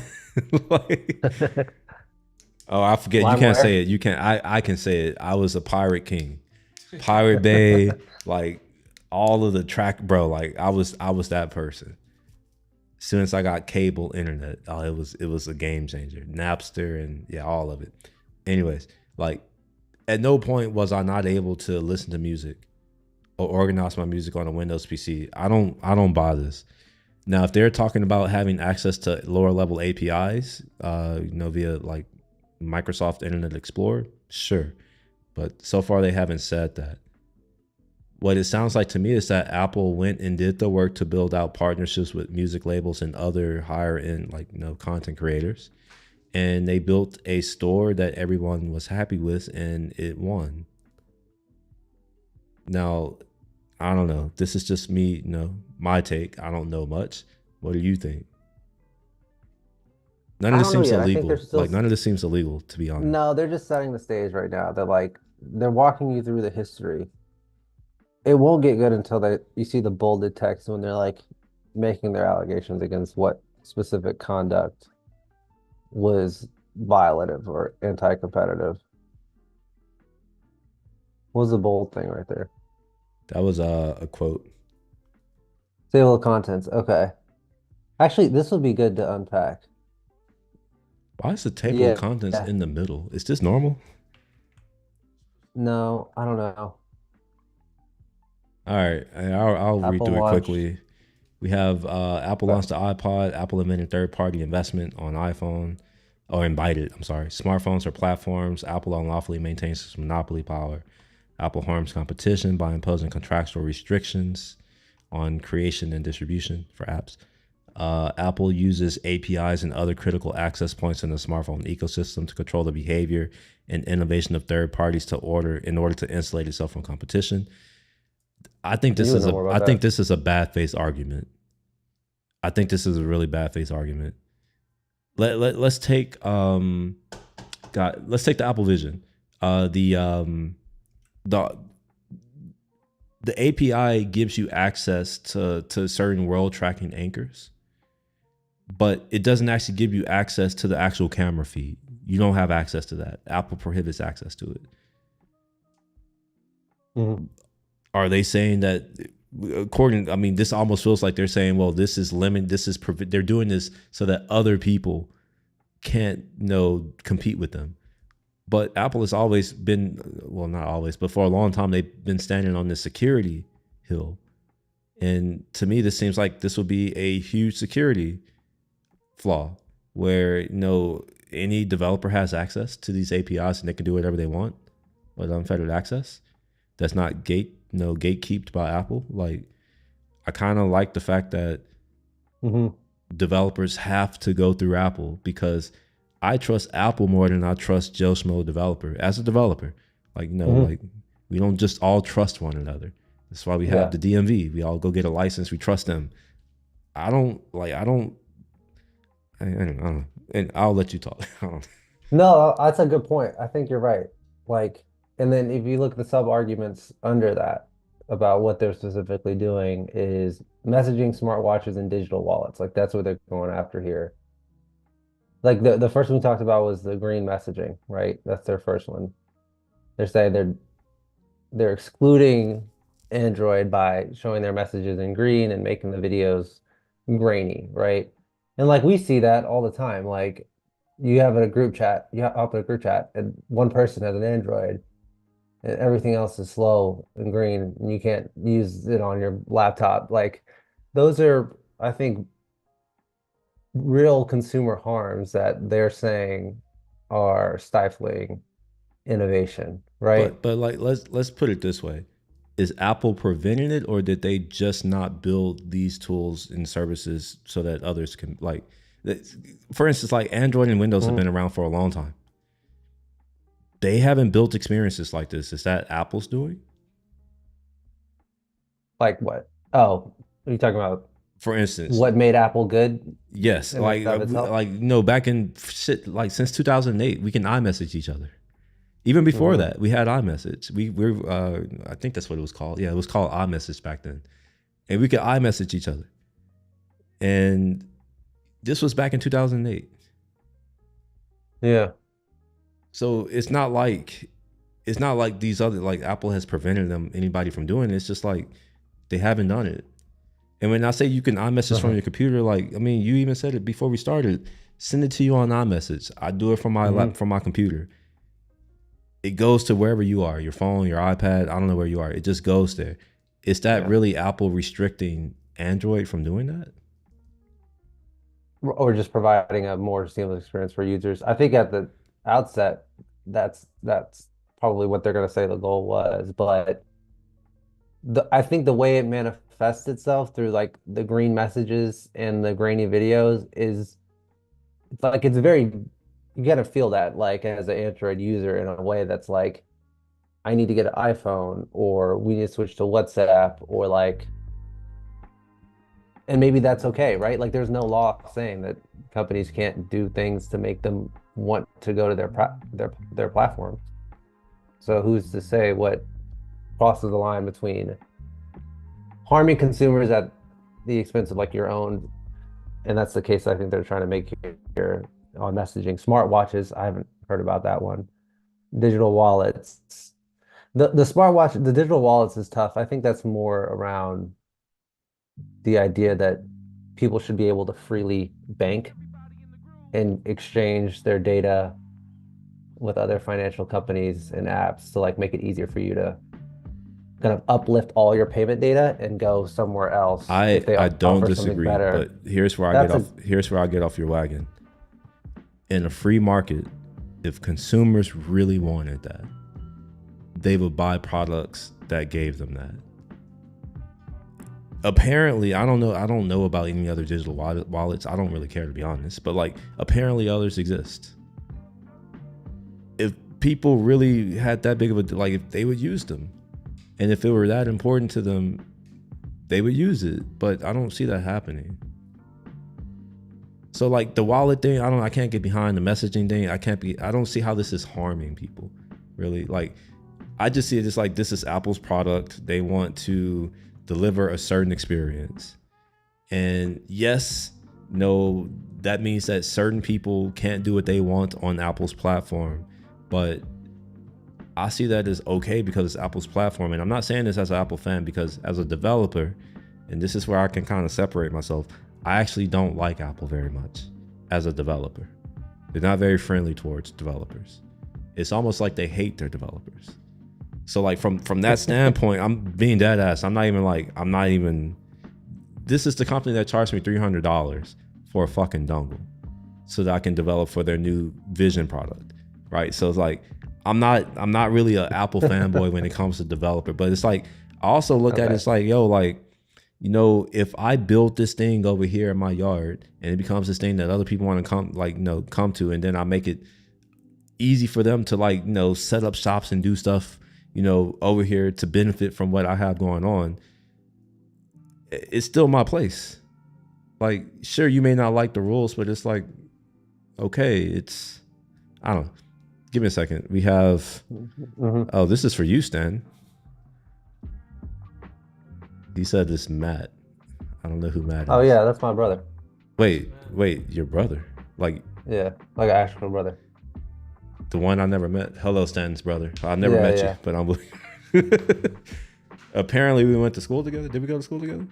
A: Like, oh, I forget. You can't
B: LimeWire.
A: say it. You can't. I can say it. I was a pirate king, Pirate Bay, like all of the track, bro. Like I was that person. As soon as I got cable internet, oh, it was a game changer. Napster and yeah, all of it. Anyways, like at no point was I not able to listen to music or organize my music on a Windows PC. I don't buy this. Now, if they're talking about having access to lower level APIs, via like Microsoft Internet Explorer, sure. But so far they haven't said that. What it sounds like to me is that Apple went and did the work to build out partnerships with music labels and other higher end like content creators, and they built a store that everyone was happy with, and it won. Now, I don't know. This is just me, my take. I don't know much. What do you think? None of
B: I
A: this
B: don't know
A: seems
B: yet. I think
A: illegal. Like none of this seems illegal, to be honest.
B: no, they're just setting the stage right now. They're walking you through the history. It won't get good until you see the bolded text when they're like making their allegations against what specific conduct was violative or anti-competitive. What was the bold thing right there?
A: That was a quote.
B: Table of contents. Okay. Actually, this would be good to unpack.
A: Why is the table of
B: Yeah.
A: contents
B: Yeah.
A: in the middle? Is this normal?
B: No, I don't know.
A: All right, I'll read
B: Apple
A: through it
B: Watch.
A: quickly. We have Apple
B: Okay.
A: launched the iPod. Apple admitted third-party investment on iPhone, or invited. I'm sorry, smartphones or platforms. Apple unlawfully maintains its monopoly power. Apple harms competition by imposing contractual restrictions on creation and distribution for apps. Apple uses APIs and other critical access points in the smartphone ecosystem to control the behavior and innovation of third parties in order to insulate itself from competition.
B: You would know more
A: I
B: about
A: think
B: that.
A: this is a bad faith argument. I think this is a really bad faith argument. Let's take let's take the Apple Vision. The the API gives you access to certain world tracking anchors, but it doesn't actually give you access to the actual camera feed. You don't have access to that. Apple prohibits access to it.
B: Mhm.
A: Are they saying that according, I mean, this almost feels like they're saying, well, this is limit, they're doing this so that other people can't, compete with them. But Apple has always been, well, not always, but for a long time, they've been standing on the security hill. And to me, this seems like this would be a huge security flaw where, any developer has access to these APIs and they can do whatever they want with unfettered access. That's not gatekept by Apple. Like, I kind of like the fact that
B: Mhm.
A: developers have to go through Apple because I trust Apple more than I trust Joe Schmo developer as a developer. Like,
B: Mhm.
A: like we don't just all trust one another. That's why we have
B: Yeah.
A: the DMV. We all go get a license. We trust them. I don't know. And I'll let you talk. I don't.
B: No, that's a good point. I think you're right. Like, and then if you look at the sub arguments under that about what they're specifically doing is messaging, smartwatches, and digital wallets. Like that's what they're going after here. Like the first one we talked about was the green messaging, right? That's their first one. They're saying they're excluding Android by showing their messages in green and making the videos grainy, right? And like we see that all the time. Like you have a group chat, you hop in a group chat, and one person has an Android, and everything else is slow and green, and you can't use it on your laptop. Like those are, I think, real consumer harms that they're saying are stifling innovation, right?
A: But like let's put it this way: is Apple preventing it, or did they just not build these tools and services so that others can for instance, like Android and Windows have
B: Mhm.
A: been around for a long time. They haven't built experiences like this. Is that Apple's doing?
B: Like what? Oh, are you talking about
A: For instance,
B: what made Apple good
A: yes,
B: in and of itself?
A: back in shit, like since 2008, we can iMessage each other. Even before
B: Hmm.
A: that, we had iMessage. We're I think that's what it was called. Yeah, it was called iMessage back then, and we could iMessage each other. And this was back in 2008.
B: Yeah.
A: So it's not like these other, like Apple has prevented them anybody from doing it. It's just like they haven't done it. And when I say you can iMessage from
B: Uh-huh.
A: your computer, like I mean, you even said it before we started. Send it to you on iMessage. I do it from my
B: Hmm.
A: from my computer. It goes to wherever you are, your phone, your iPad. I don't know where you are. It just goes there. Is that
B: Yeah.
A: really Apple restricting Android from doing that?
B: Or just providing a more seamless experience for users. I think at the outset, that's probably what they're going to say the goal was, but I think the way it manifests itself through like the green messages and the grainy videos is it's like it's very you gotta feel that like as an Android user in a way that's like I need to get an iPhone or we need to switch to WhatsApp or like and maybe that's okay, right? Like there's no law saying that companies can't do things to make them want to go to their platform. So who's to say what crosses the line between harming consumers at the expense of like your own, and that's the case I think they're trying to make here on messaging. Smartwatches, I haven't heard about that one. Digital wallets. The smartwatch, the digital wallets is tough. I think that's more around the idea that people should be able to freely bank and exchange their data with other financial companies and apps to like make it easier for you to kind of uplift all your payment data and go somewhere else if they
A: I don't
B: offer something
A: disagree, but
B: better.
A: here's where I get
B: That's
A: off.
B: a
A: Here's where I get off your wagon. In a free market, if consumers really wanted that, they would buy products that gave them that. Apparently, I don't know about any other digital wallets. I don't really care, to be honest, but like apparently others exist. If people really had that big of a, like, if they would use them, and if it were that important to them, they would use it. But I don't see that happening. So like the wallet thing, I can't get behind the messaging thing. I don't see how this is harming people, really. Like, I just see it as like, this is Apple's product. They want to deliver a certain experience. And yes, no, that means that certain people can't do what they want on Apple's platform. But I see that as okay because it's Apple's platform. And I'm not saying this as an Apple fan, because as a developer, and this is where I can kind of separate myself, I actually don't like Apple very much as a developer. They're not very friendly towards developers. It's almost like they hate their developers. So like from that standpoint, I'm being dead ass. I'm not even, this is the company that charged me $300 for a fucking dongle so that I can develop for their new Vision product, right? So it's like, I'm not really an Apple fanboy when it comes to developer, but it's like, I also look at it, it's like, yo, like, you know, if I build this thing over here in my yard and it becomes this thing that other people want to come to, and then I make it easy for them to like, you know, set up shops and do stuff, you know, over here to benefit from what I have going on, it's still my place. Like, sure, you may not like the rules, but it's like, okay, it's, I don't know. Give me a second. We have, oh, this is for you, Stan. He said it's Matt. I don't know who Matt is.
B: Oh yeah, that's my brother.
A: Wait, your brother? Like,
B: yeah, like an actual brother.
A: The one I never met. Hello, Stan's brother. I never met you, but I'm. Apparently, we went to school together. Did we go to school together?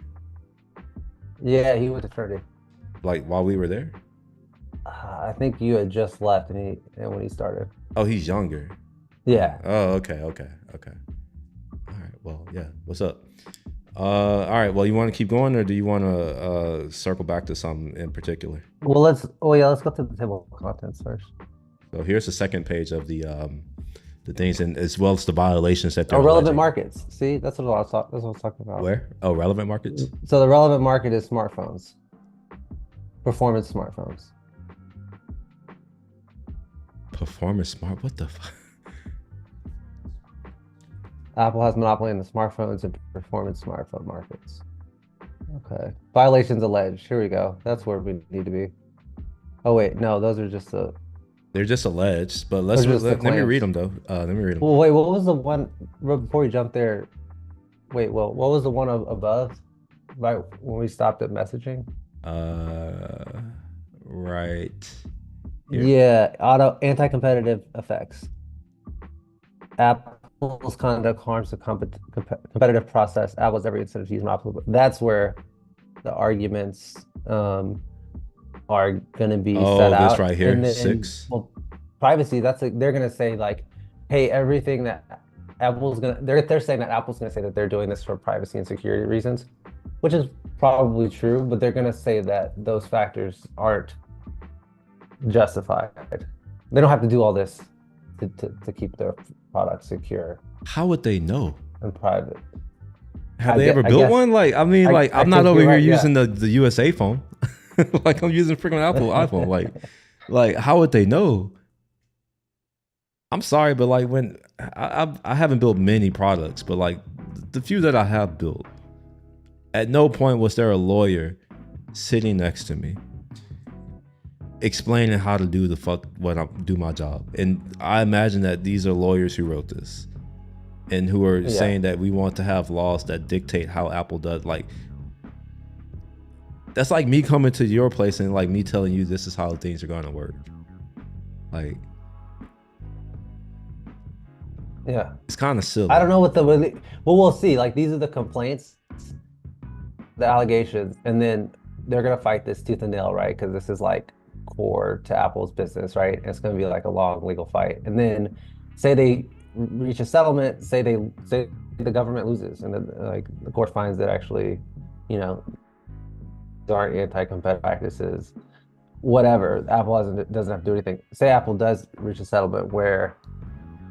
B: Yeah, he went to Trinity.
A: Like while we were there?
B: I think you had just left, and when he started.
A: Oh, he's younger.
B: Yeah.
A: Oh, okay. All right. Well, yeah. What's up? All right. Well, you want to keep going, or do you want to circle back to something in particular?
B: Well, let's go through the table of contents first.
A: So here's the second page of the things, and as well as the violations that they're
B: relevant
A: alleging.
B: Markets. See, that's what I was talking about.
A: Where? Oh, relevant markets.
B: So the relevant market is smartphones, performance smartphones.
A: Performance smart. What the fuck?
B: Apple has monopoly in the smartphones and performance smartphone markets. Okay. Violations alleged. Here we go. That's where we need to be. Oh wait, no, those are just the.
A: They're just alleged, but let me read them though. Let me read them.
B: Well, wait, what was the one before you jump there? Wait, well, what was the one above? Right when we stopped at messaging.
A: Right.
B: Here. Yeah, anti-competitive effects. Apple's conduct harms the competitive process. Apple has every incentive to use monopoly. That's where the arguments are going to be set out.
A: Oh, this right here, and then, 6.
B: Well, privacy. They're going to say like, hey, everything that Apple's going to. They're saying that Apple's going to say that they're doing this for privacy and security reasons, which is probably true. But they're going to say that those factors aren't justified. They don't have to do all this to keep their product secure.
A: How would they know?
B: And private.
A: Have they ever built one? Like, I mean, like, I'm not over here using the USA phone. Like, I'm using freaking Apple iPhone. Like, how would they know? I'm sorry, but like, when I haven't built many products, but like the few that I have built, at no point was there a lawyer sitting next to me explaining how to do do my job. And I imagine that these are lawyers who wrote this and who are saying that we want to have laws that dictate how Apple does. Like, that's like me coming to your place and like me telling you this is how things are going to work. Like,
B: Yeah.
A: It's kind of
B: I don't
A: silly.
B: know what the well, we'll see. Like these are the complaints, the allegations, and then they're gonna fight this tooth and nail, right? Because this is like core to Apple's business, right? And it's gonna be like a long legal fight. And then say they reach a settlement, say the government loses, and then like the court finds that actually, you know, there aren't anti-competitive practices, whatever. Apple doesn't have to do anything. Say Apple does reach a settlement where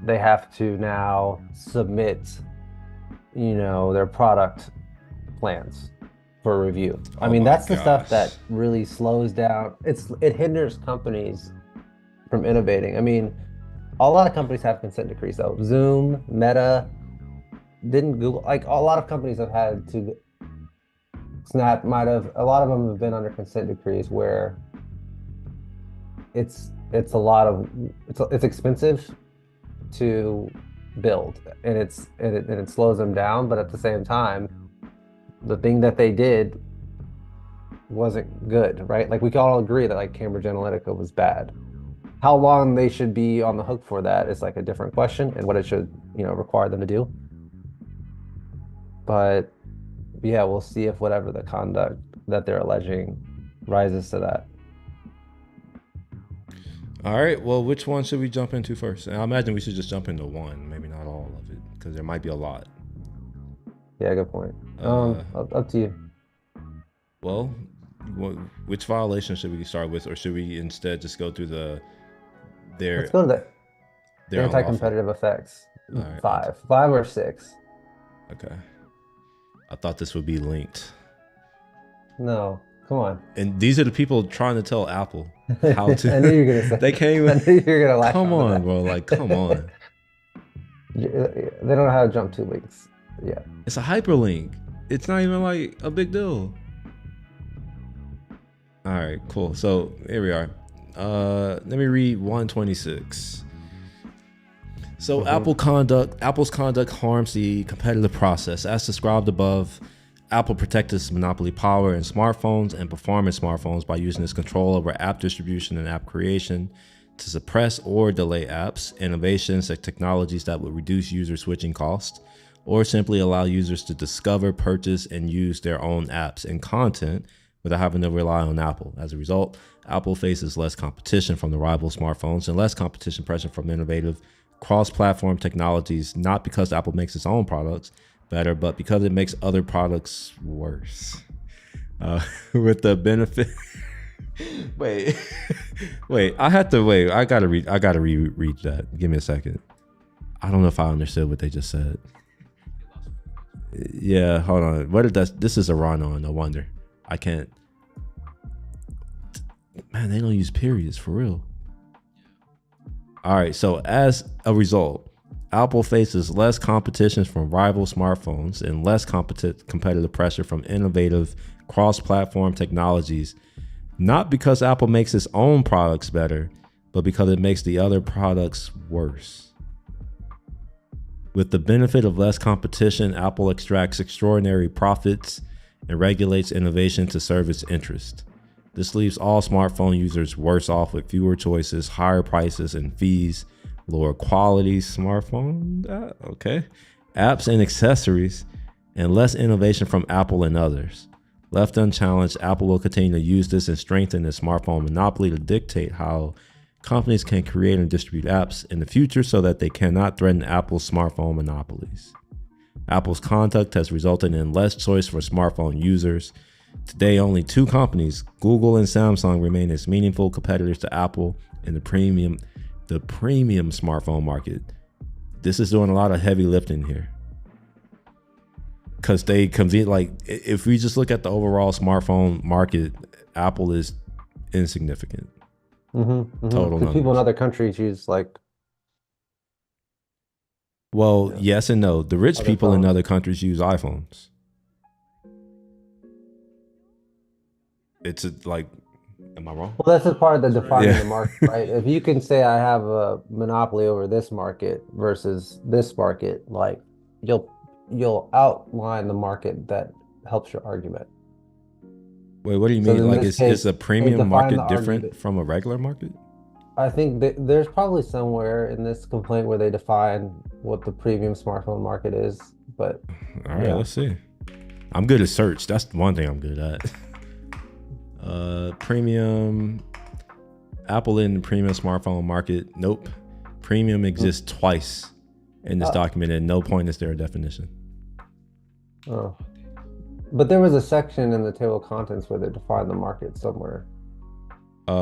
B: they have to now submit, their product plans for review. I
A: Oh
B: mean,
A: my
B: that's the stuff
A: gosh.
B: that really slows down. It hinders companies from innovating. I mean, a lot of companies have consent decrees though. Zoom, Meta, didn't Google, like a lot of companies have had to, Snap might have, a lot of them have been under consent decrees where it's a lot of it's expensive to build and it slows them down, but at the same time, the thing that they did wasn't good, right? Like we can all agree that like Cambridge Analytica was bad. How long they should be on the hook for that is like a different question and what it should, require them to do. But yeah, we'll see if whatever the conduct that they're alleging rises to that.
A: All right. Well, which one should we jump into first? And I imagine we should just jump into one, maybe not all of it, because there might be a lot.
B: Yeah, good point.
A: Uh,
B: Up to you.
A: well, which violation should we start with, or should we instead just go through
B: Let's
A: their
B: go to the
A: their unlawful?
B: anti-competitive effects.
A: All right.
B: Five or six.
A: Okay. I thought this would be linked.
B: No, come on.
A: And these are the people trying to tell Apple how
B: I knew
A: to.
B: you were gonna say.
A: They can't
B: I
A: even.
B: knew you were gonna latch
A: Come
B: onto
A: on,
B: that.
A: bro. Like, come on.
B: They don't know how to jump two links. Yeah.
A: It's a hyperlink. It's not even like a big deal. All right, cool. So here we are. Let me read 126. So Apple's conduct harms the competitive process. As described above, Apple protected its monopoly power in smartphones and performance smartphones by using its control over app distribution and app creation to suppress or delay apps, innovations, and technologies that would reduce user switching costs, or simply allow users to discover, purchase, and use their own apps and content without having to rely on Apple. As a result, Apple faces less competition from the rival smartphones and less competition pressure from innovative cross-platform technologies, not because Apple makes its own products better, but because it makes other products worse. With the benefit. wait, wait. I had to wait. I gotta reread that. Give me a second. I don't know if I understood what they just said. Yeah, hold on. What did that? This is a run-on. No wonder. I can't. Man, they don't use periods for real. All right. So as a result, Apple faces less competition from rival smartphones and less competitive pressure from innovative cross-platform technologies, not because Apple makes its own products better, but because it makes the other products worse. With the benefit of less competition, Apple extracts extraordinary profits and regulates innovation to serve its interest. This leaves all smartphone users worse off with fewer choices, higher prices and fees, lower quality smartphone, apps and accessories, and less innovation from Apple and others. Left unchallenged, Apple will continue to use this and strengthen its smartphone monopoly to dictate how companies can create and distribute apps in the future so that they cannot threaten Apple's smartphone monopolies. Apple's conduct has resulted in less choice for smartphone users. Today, only two companies, Google and Samsung, remain as meaningful competitors to Apple in the premium smartphone market. This is doing a lot of heavy lifting here. Because they convene, like, if we just look at the overall smartphone market, Apple is insignificant. Total
B: Because people in
A: numbers.
B: other countries use like
A: Well, yes and no. The rich
B: other
A: people in
B: phones.
A: other countries use iPhones. It's like, am I wrong?
B: Well, this is part of the defining
A: Yeah.
B: the market, right? If you can say I have a monopoly over this market versus this market, like you'll outline the market that helps your argument.
A: Wait, what do you
B: So
A: mean?
B: in
A: Like,
B: this
A: is
B: case,
A: a
B: they
A: premium
B: define the
A: market different
B: argument.
A: from a regular market?
B: I think that there's probably somewhere in this complaint where they define what the premium smartphone market is, but
A: All right,
B: yeah.
A: let's see. I'm good at search. That's the one thing I'm good at. Premium. Apple in the premium smartphone market. Nope. Premium exists twice in this document. At no point is there a definition.
B: Oh. But there was a section in the table of contents where they defined the market somewhere. I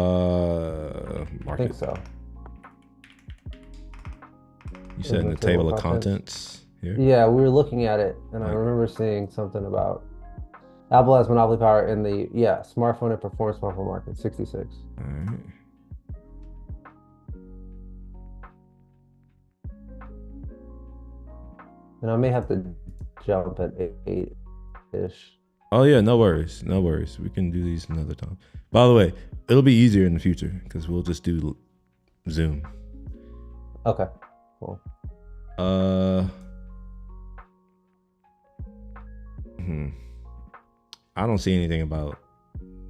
A: Market.
B: think so.
A: You said in the table of contents here.
B: Yeah, we were looking at it, and I
A: Like-
B: remember seeing something about Apple has monopoly power in the smartphone and performance smartphone market, 66.
A: All right.
B: And I may have to jump at 8-ish.
A: Oh yeah, no worries, no worries. We can do these another time. By the way, it'll be easier in the future because we'll just do Zoom.
B: Okay, cool.
A: I don't see anything about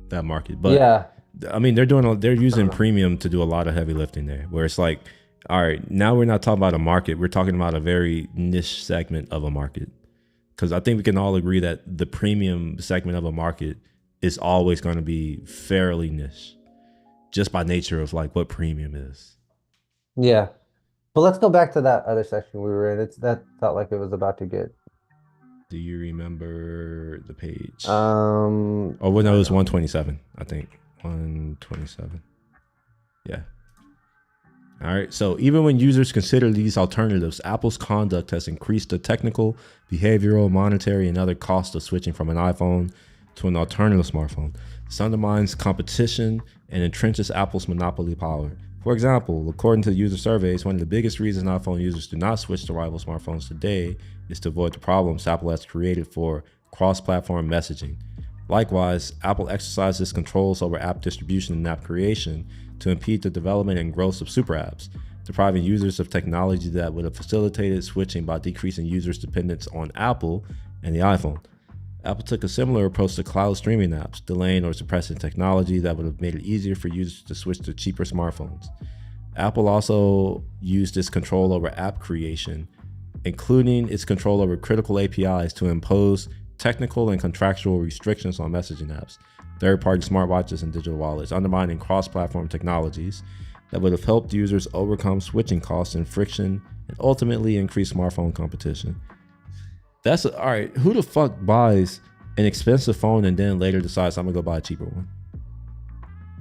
A: that market, but
B: Yeah,
A: I mean they're using premium to do a lot of heavy lifting there. Where it's like, all right, now we're not talking about a market, we're talking about a very niche segment of a market. Because I think we can all agree that the premium segment of a market is always going to be fairly niche, just by nature of like what premium is.
B: yeah. But let's go back to that other section we were in. That felt like it was about to get.
A: Do you remember the page?
B: Oh,
A: well, no, it was 127, I think. 127. Yeah. All right. So even when users consider these alternatives, Apple's conduct has increased the technical, behavioral, monetary, and other costs of switching from an iPhone to an alternative smartphone. This undermines competition and entrenches Apple's monopoly power. For example, according to user surveys, one of the biggest reasons iPhone users do not switch to rival smartphones today is to avoid the problems Apple has created for cross-platform messaging. Likewise, Apple exercises controls over app distribution and app creation to impede the development and growth of super apps, depriving users of technology that would have facilitated switching by decreasing users' dependence on Apple and the iPhone. Apple took a similar approach to cloud streaming apps, delaying or suppressing technology that would have made it easier for users to switch to cheaper smartphones. Apple also used its control over app creation, including its control over critical APIs, to impose technical and contractual restrictions on messaging apps, third-party smartwatches, and digital wallets, undermining cross-platform technologies that would have helped users overcome switching costs and friction and ultimately increase smartphone competition. All right, who the fuck buys an expensive phone and then later decides I'm gonna go buy a cheaper one?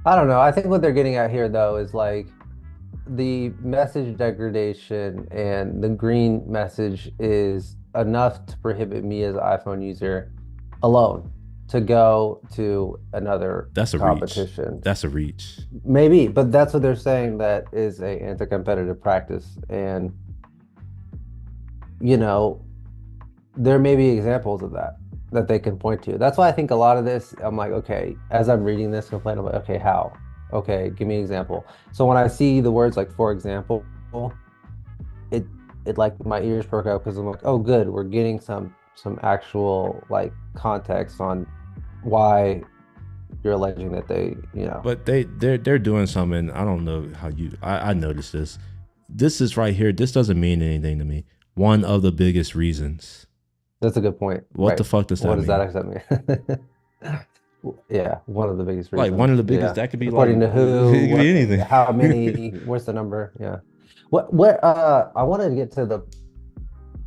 B: I don't know. I think what they're getting at here, though, is like the message degradation and the green message is enough to prohibit me as an iPhone user alone to go to another competition.
A: Reach. That's a reach.
B: Maybe, but that's what they're saying, that is a anti-competitive practice. And, you know, there may be examples of that they can point to. That's why I think a lot of this, I'm like, okay, as I'm reading this complaint, I'm like, okay, how? Okay, give me an example. So when I see the words like, for example, it like my ears perk up because I'm like, oh, good, we're getting some actual like context on why you're alleging that they, you know.
A: But they're doing something. I don't know how I noticed this. This is right here. This doesn't mean anything to me. One of the biggest reasons.
B: That's a good point.
A: What the fuck does that mean?
B: What does that actually mean? Yeah, one of the biggest reasons.
A: Like one of the biggest, that could be
B: according
A: like,
B: to who,
A: it could be anything.
B: How many, what's the number? Yeah. I wanted to get to the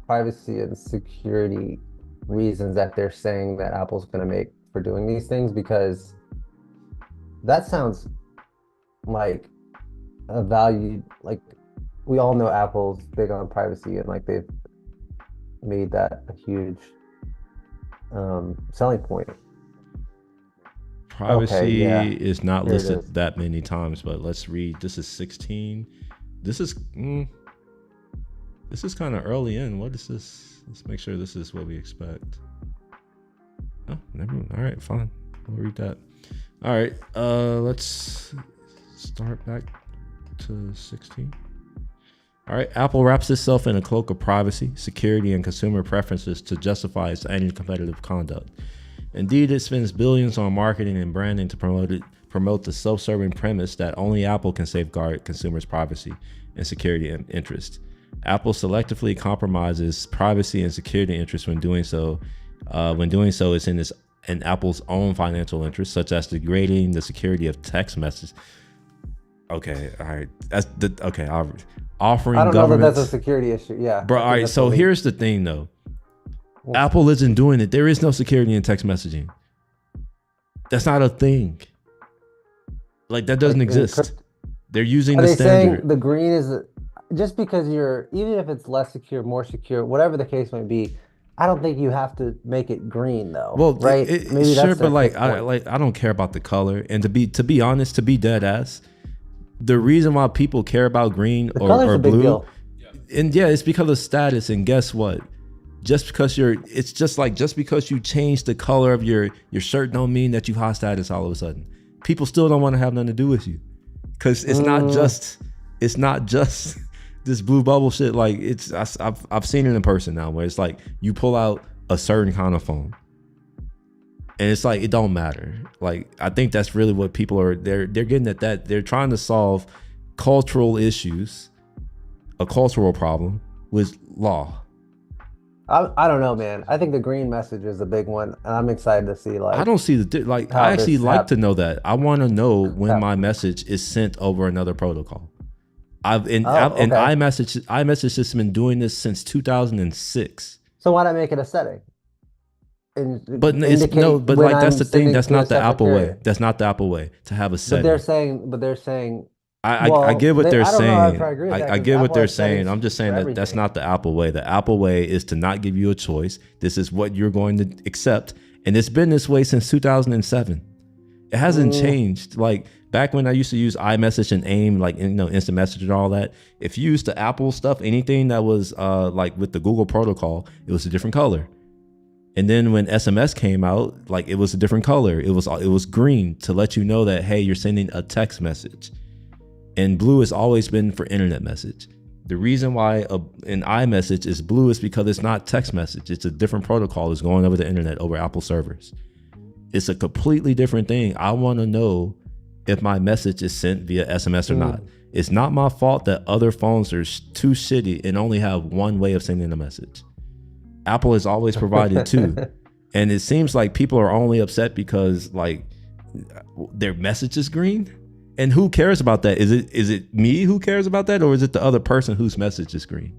B: privacy and security reasons that they're saying that Apple's going to make for doing these things, because that sounds like a value. Like, we all know Apple's big on privacy, and like they've made that a huge selling point.
A: Privacy is not listed that many times, but let's read. This is 16. This is kind of early in. What is this? Let's make sure this is what we expect. Oh, never mind. All right, fine. I'll read that. All right, let's start back to 16. All right, Apple wraps itself in a cloak of privacy, security, and consumer preferences to justify its anti-competitive conduct. Indeed, it spends billions on marketing and branding to promote the self-serving premise that only Apple can safeguard consumers' privacy and security interests. Apple selectively compromises privacy and security interests when doing so. When doing so, it's in Apple's own financial interests, such as degrading the security of text messages. Okay, all right. Offering
B: I don't know that
A: governments.
B: that's a security issue. Yeah.
A: Bro,
B: I
A: all
B: think
A: right.
B: that's
A: So
B: what we-
A: here's the thing, though. Apple isn't doing it. There is no security in text messaging. That's not a thing. Like that doesn't
B: Like, in
A: exist. They're using
B: Are
A: the
B: they saying
A: standard.
B: the green is just because even if it's less secure, more secure, whatever the case might be, I don't think you have to make it green though.
A: Well,
B: right? Maybe
A: sure,
B: that's
A: but
B: their point.
A: I don't care about the color. And to be honest, to be dead ass, the reason why people care about green
B: The color's
A: or
B: a big
A: blue,
B: deal.
A: and yeah, it's because of status. And guess what? Just because you change the color of your shirt don't mean that you high status all of a sudden. People still don't want to have nothing to do with you, because it's not just this blue bubble shit. Like I've seen it in person now, where it's like you pull out a certain kind of phone, and it's like it don't matter. Like I think that's really what people are. They're getting at that. They're trying to solve cultural issues, a cultural problem with law.
B: I don't know, man. I think the green message is a big one, and I'm excited to see
A: I don't see like
B: how
A: I actually
B: this
A: like to know that. I want to know when
B: Yeah.
A: my message is sent over another protocol. And
B: okay.
A: iMessage has been doing this since 2006.
B: So why not make it a setting?
A: But it's
B: Indicate
A: but
B: when
A: like that's
B: I'm
A: the thing.
B: sending
A: That's
B: to a
A: not the
B: separate
A: Apple
B: carrier.
A: way. That's not the Apple way to have a
B: But
A: setting.
B: they're saying.
A: I
B: Well,
A: get what they're
B: I don't know if
A: saying.
B: I agree with that,
A: I
B: 'cause
A: get what
B: Apple
A: they're
B: has
A: saying.
B: settings
A: I'm just saying
B: for
A: that that's
B: everything.
A: not the Apple way. The Apple way is to not give you a choice. This is what you're going to accept. And it's been this way since 2007. It hasn't changed. Like back when I used to use iMessage and AIM, like instant message and all that. If you used the Apple stuff, anything that was like with the Google protocol, it was a different color. And then when SMS came out, like it was a different color. It was green to let you know that, hey, you're sending a text message. And blue has always been for internet message. The reason why an iMessage is blue is because it's not text message. It's a different protocol. It's going over the internet, over Apple servers. It's a completely different thing. I want to know if my message is sent via SMS or not. It's not my fault that other phones are too shitty and only have one way of sending a message. Apple has always provided two. And it seems like people are only upset because like their message is green. And who cares about that? Is it me who cares about that, or is it the other person whose message is green?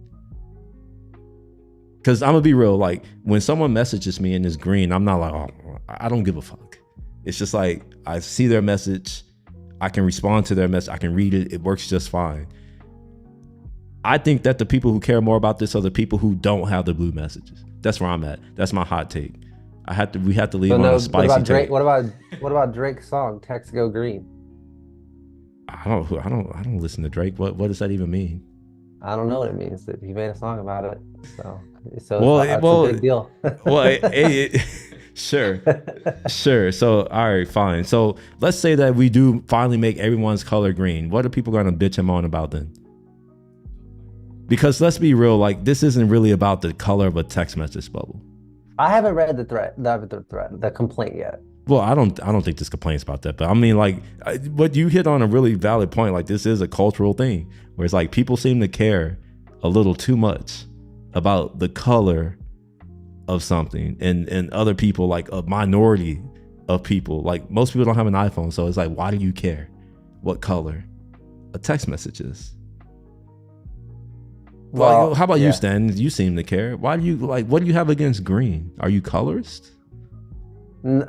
A: Because I'm gonna be real, like when someone messages me and it's green, I'm not like, oh, I don't give a fuck. It's just like I see their message, I can respond to their message, I can read it, it works just fine. I think that the people who care more about this are the people who don't have the blue messages. That's where I'm at. That's my hot take. We have to leave on a spicy
B: what about Drake?
A: take.
B: What about Drake's song "Text Go Green"?
A: I don't listen to Drake. What does that even mean?
B: I don't know what it means. That he made a song about it, so it's a big deal.
A: Well, sure. So, all right, fine. So let's say that we do finally make everyone's color green. What are people gonna bitch him on about then? Because let's be real, like this isn't really about the color of a text message bubble.
B: I haven't read the complaint yet.
A: Well, I don't think this complaints about that, but I mean, like, what you hit on a really valid point. Like, this is a cultural thing where it's like people seem to care a little too much about the color of something, and other people, like a minority of people, like most people don't have an iPhone, so it's like, why do you care what color a text message is? Well, how about you, Stan? You seem to care. Why do you like? What do you have against green? Are you colorist?
B: I'm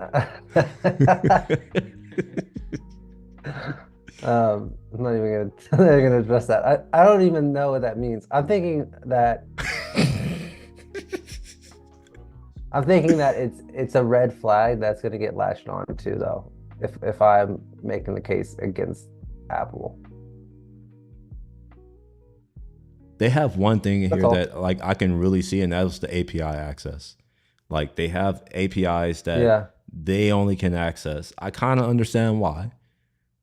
B: not even gonna address that. I don't even know what that means. I'm thinking that it's a red flag that's gonna get latched on to, though, if I'm making the case against Apple.
A: They have one thing
B: That's
A: here
B: all.
A: that like I can really see, and that was the API access. Like they have APIs that they only can access. I kind of understand why,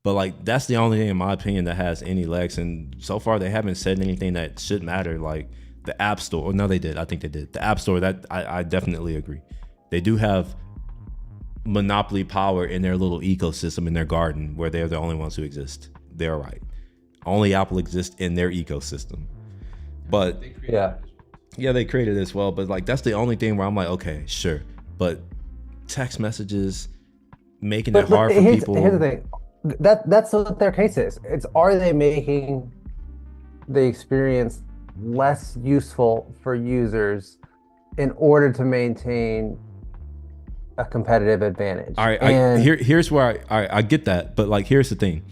A: but like that's the only thing in my opinion that has any legs. And so far they haven't said anything that should matter. Like the App Store. No, they did. I think they did. The App Store. That I definitely agree. They do have monopoly power in their little ecosystem in their garden where they're the only ones who exist. They're right. Only Apple exists in their ecosystem. But
B: Yeah.
A: yeah, they created it as well. But like that's the only thing where I'm like, okay, sure. But text messages making it
B: But
A: hard for
B: here's the
A: people.
B: thing. That's what their case is. It's, are they making the experience less useful for users in order to maintain a competitive advantage?
A: All right,
B: And
A: here's where I get that, but like here's the thing: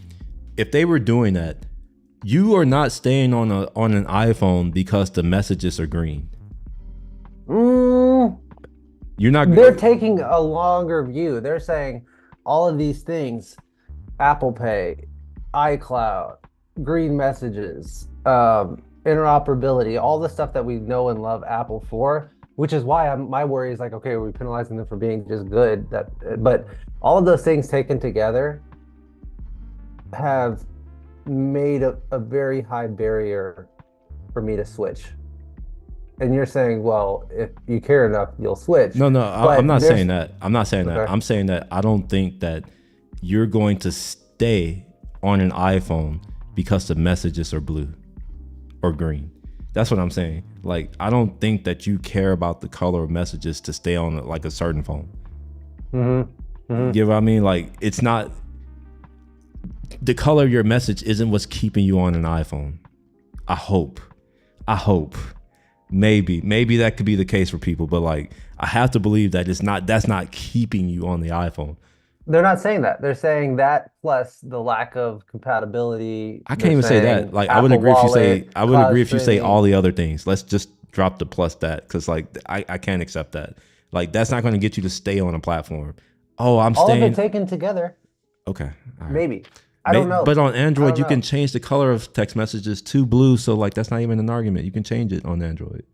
A: if they were doing that, you are not staying on an iPhone because the messages are green.
B: mm,
A: You're not.
B: they're taking a longer view. They're saying all of these things, Apple Pay, iCloud, green messages, interoperability, all the stuff that we know and love Apple for, which is why my worry is like, okay, are we penalizing them for being just good? But all of those things taken together have made a very high barrier for me to switch. And you're saying, well, if you care enough, you'll switch.
A: No, I'm
B: But
A: not saying
B: there's
A: that. I'm not saying that.
B: okay.
A: I'm saying that I don't think that you're going to stay on an iPhone because the messages are blue or green. That's what I'm saying. Like, I don't think that you care about the color of messages to stay on like a certain phone.
B: Mm-hmm.
A: You
B: Mm-hmm.
A: get what I mean? Like, it's not the color of your message isn't what's keeping you on an iPhone. I hope. Maybe that could be the case for people, but like I have to believe that that's not keeping you on the iPhone.
B: They're not saying that. They're saying that plus the lack of compatibility.
A: I can't
B: They're
A: even say that.
B: saying
A: Like
B: Apple Wallet,
A: I would
B: cloud
A: agree if you say all
B: streaming.
A: the other things. Let's just drop the plus that because like I can't accept that. Like that's not going to get you to stay on a platform. Oh, I'm
B: All of it
A: staying.
B: taken together,
A: Okay, all right.
B: maybe. I don't
A: But
B: know.
A: on
B: I
A: Android,
B: don't
A: you can
B: know.
A: change the color of text messages to blue. So like that's not even an argument. You can change it on Android.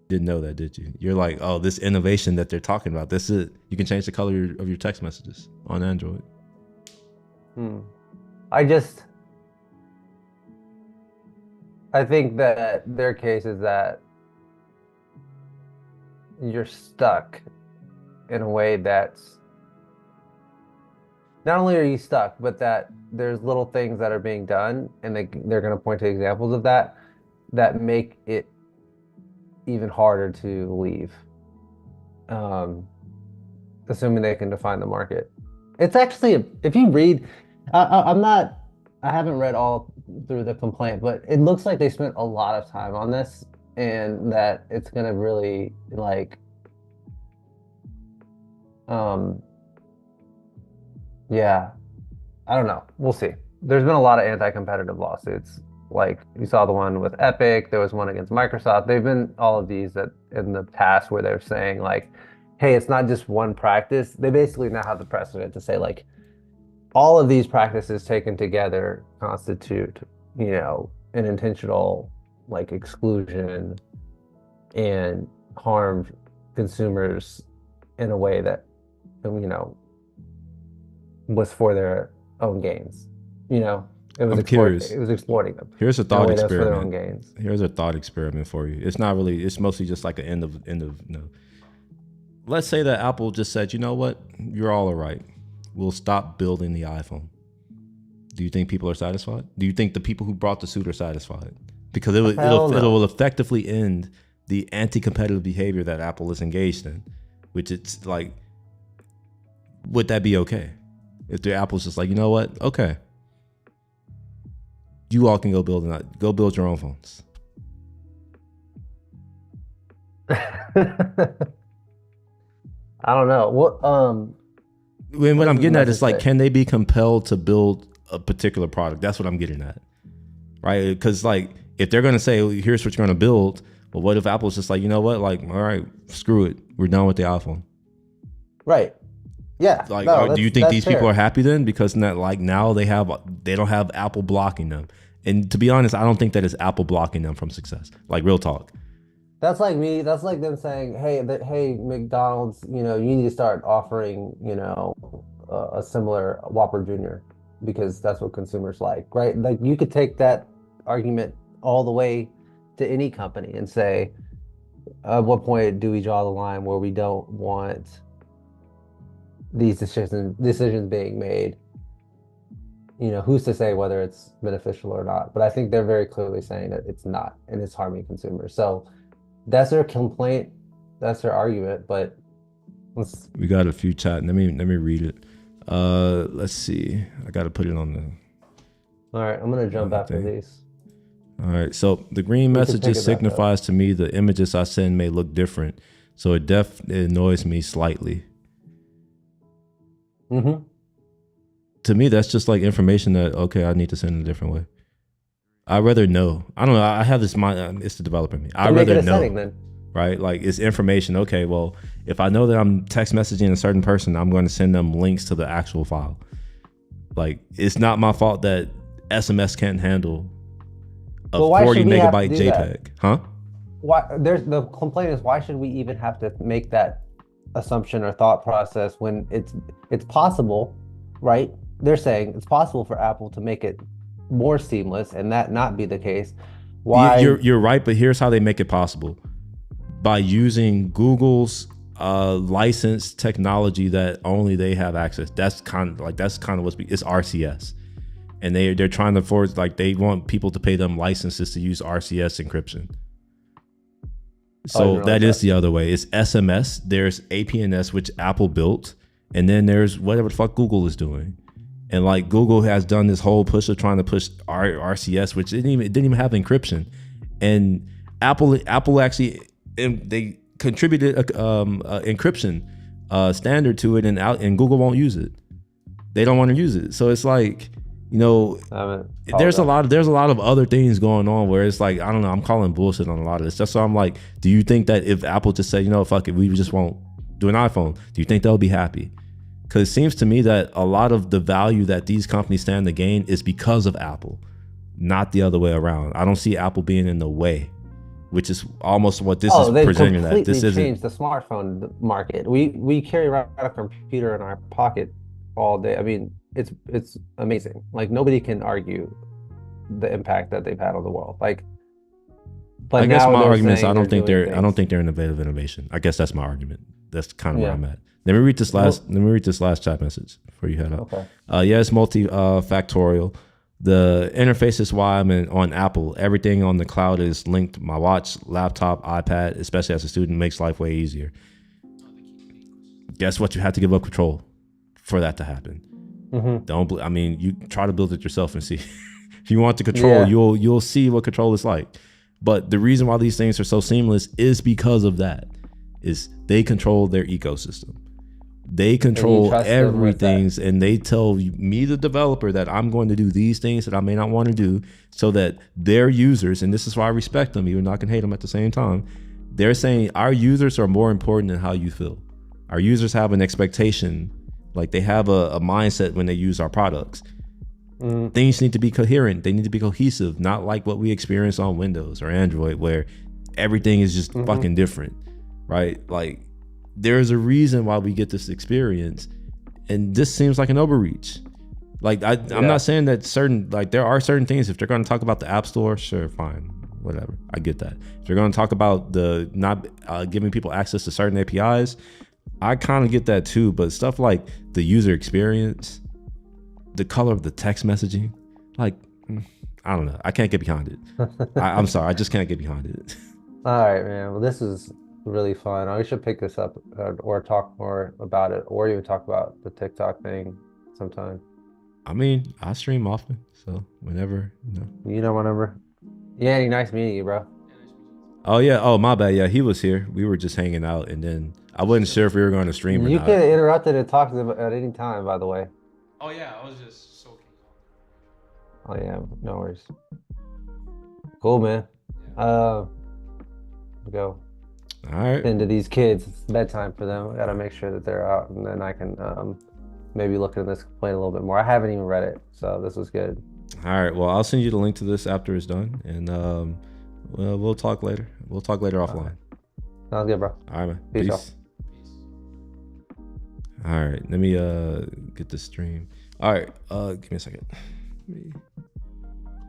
A: Didn't know that, did you? You're like, oh, this innovation that they're talking about. This is you can change the color of your text messages on Android.
B: Hmm. I just, I think that their case is that you're stuck in a way that's not only are you stuck, but that there's little things that are being done, and they're going to point to examples of that that make it even harder to leave. Um, assuming they can define the market. It's actually, if you read, I'm not, I haven't read all through the complaint, but it looks like they spent a lot of time on this and that it's going to really like, um, yeah, I don't know. We'll see. There's been a lot of anti-competitive lawsuits. Like you saw the one with Epic, there was one against Microsoft. They've been all of these that in the past where they're saying like, hey, it's not just one practice. They basically now have the precedent to say like all of these practices taken together constitute, an intentional like exclusion and harm consumers in a way that, you know, was for their own gains. You know,
A: I'm curious.
B: it was exploiting them
A: Here's a
B: in a
A: thought
B: way that was for their own
A: experiment.
B: gains.
A: Here's a thought experiment for you. It's not really. It's mostly just like an end of. No. Let's say that Apple just said, you know what, you're all right. We'll stop building the iPhone. Do you think people are satisfied? Do you think the people who brought the suit are satisfied? Because
B: Hell
A: it
B: no.
A: will effectively end the anti-competitive behavior that Apple is engaged in, which it's like, would that be okay? If the Apple's just like, you know what, okay, you all can go build your own phones.
B: I don't know.
A: What
B: What
A: I'm
B: does the
A: getting at is
B: message
A: like,
B: say?
A: can they be compelled to build a particular product? That's what I'm getting at, right? Because like, if they're gonna say, well, here's what you're gonna build, well, what if Apple's just like, you know what, like, all right, screw it, we're done with the iPhone.
B: Right. Yeah.
A: Like,
B: No,
A: do you think
B: that's
A: these people are
B: fair.
A: happy then? Because now they don't have Apple blocking them. And to be honest, I don't think that is Apple blocking them from success. Like real talk.
B: That's like me. That's like them saying, "Hey, McDonald's, you need to start offering, a similar Whopper Jr. because that's what consumers like, right?" Like you could take that argument all the way to any company and say, at what point do we draw the line where we don't want these decisions being made who's to say whether it's beneficial or not? But I think they're very clearly saying that it's not and it's harming consumers. So that's their complaint, that's their argument. But let's,
A: We got a few chat. Let me read it. Let's see. I got to put it on the.
B: all right, I'm gonna jump after
A: thing.
B: these.
A: All right. So the green
B: We can
A: message
B: pick
A: just
B: it back up.
A: signifies to me the images I send may look different. So it annoys me slightly.
B: Mm-hmm.
A: To me, that's just like information that, okay, I need to send in a different way. I'd rather know. I don't know. I have this mind. It's the developer in me. I'd
B: Make it
A: rather
B: a
A: know.
B: setting then.
A: Right? Like it's information. Okay, well, if I know that I'm text messaging a certain person, I'm going to send them links to the actual file. Like it's not my fault that SMS can't handle a
B: Well, why
A: 40
B: should we have to
A: megabyte
B: do that?
A: JPEG. Huh?
B: Why there's the complaint is why should we even have to make that assumption or thought process when it's possible, right? They're saying it's possible for Apple to make it more seamless and that not be the case. Why?
A: You're right, but here's how they make it possible. By using Google's licensed technology that only they have access. That's kind of what's it's RCS. And they're trying to force, like they want people to pay them licenses to use RCS encryption. So that is the other way. It's SMS. There's APNS, which Apple built, and then there's whatever the fuck Google is doing. And like Google has done this whole push of trying to push RCS, which it didn't even have encryption. And Apple actually they contributed a encryption standard to it, and Google won't use it. They don't want to use it. So it's like, there's a lot of other things going on where it's like, I don't know, I'm calling bullshit on a lot of this. That's why I'm like, do you think that if Apple just said, fuck it, we just won't do an iPhone, do you think they'll be happy? Because it seems to me that a lot of the value that these companies stand to gain is because of Apple, not the other way around. I don't see Apple being in the way, which is almost what this is presenting. That this isn't
B: changed the smartphone market. We carry around a computer in our pocket all day. I mean, it's amazing. Like nobody can argue the impact that they've had on the world. Like, but
A: I guess my argument is I don't think
B: they're
A: they're innovative innovation. I guess that's my argument. That's kind of where I'm at. Let me read this last chat message before you head out.
B: Okay.
A: It's multifactorial. The interface is why I'm on Apple. Everything on the cloud is linked. My watch, laptop, iPad, especially as a student, makes life way easier. Guess what? You have to give up control for that to happen.
B: Mm-hmm.
A: You try to build it yourself and see. If you want the control, you'll see what control is like. But the reason why these things are so seamless is because of that. Is they control their ecosystem. They control everything, and they tell me, the developer, that I'm going to do these things that I may not want to do, so that their users, and this is why I respect them, even though I can hate them at the same time, they're saying our users are more important than how you feel. Our users have an expectation, like they have a mindset when they use our products. Things need to be coherent. They need to be cohesive, not like what we experience on Windows or Android, where everything is just fucking different, right? Like, there's a reason why we get this experience, and this seems like an overreach. Like I'm not saying that there are certain things, if they're going to talk about the App Store, sure, fine, whatever, I get that. If they're going to talk about the not giving people access to certain APIs, I kind of get that too. But stuff like the user experience, the color of the text messaging, like, I don't know, I can't get behind it. I'm sorry, I just can't get behind it.
B: All right, man. Well, this is really fun. We should pick this up or talk more about it, or even talk about the TikTok thing sometime.
A: I stream often, so whenever,
B: You know my number. Yeah, nice meeting you, bro.
A: Oh yeah. Oh, my bad. Yeah, he was here. We were just hanging out, and then I wasn't sure if we were going to stream or not.
B: You can interrupt it and talk at any time, by the way.
C: Oh yeah, I was just soaking.
B: Oh yeah, no worries. Cool, man. Go.
A: All right.
B: Into these kids, it's bedtime for them. I gotta make sure that they're out, and then I can maybe look at this complaint a little bit more. I haven't even read it, so this was good.
A: All right. Well, I'll send you the link to this after it's done, and we'll talk later. We'll talk later offline.
B: Sounds good, bro.
A: All right, man.
B: Peace out.
A: All right. Let me get the stream. All right. Give me a second. Let me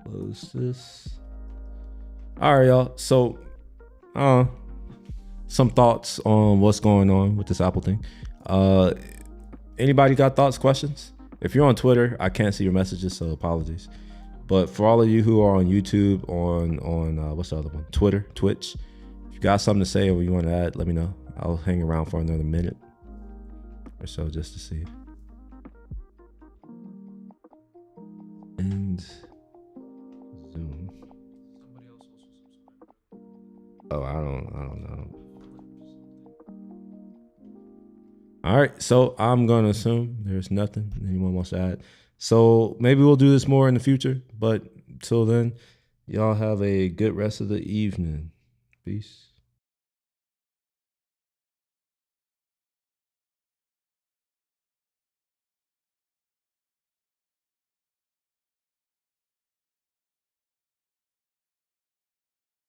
A: close this. All right, y'all. So, some thoughts on what's going on with this Apple thing. Anybody got thoughts, questions? If you're on Twitter, I can't see your messages, so apologies. But for all of you who are on YouTube, on what's the other one? Twitter, Twitch. If you got something to say or you want to add, let me know. I'll hang around for another minute or so just to see. And Zoom.
C: Somebody else also subscribed.
A: Oh, I don't know. All right, so I'm gonna assume there's nothing anyone wants to add. So maybe we'll do this more in the future, but till then, y'all have a good rest of the evening. Peace.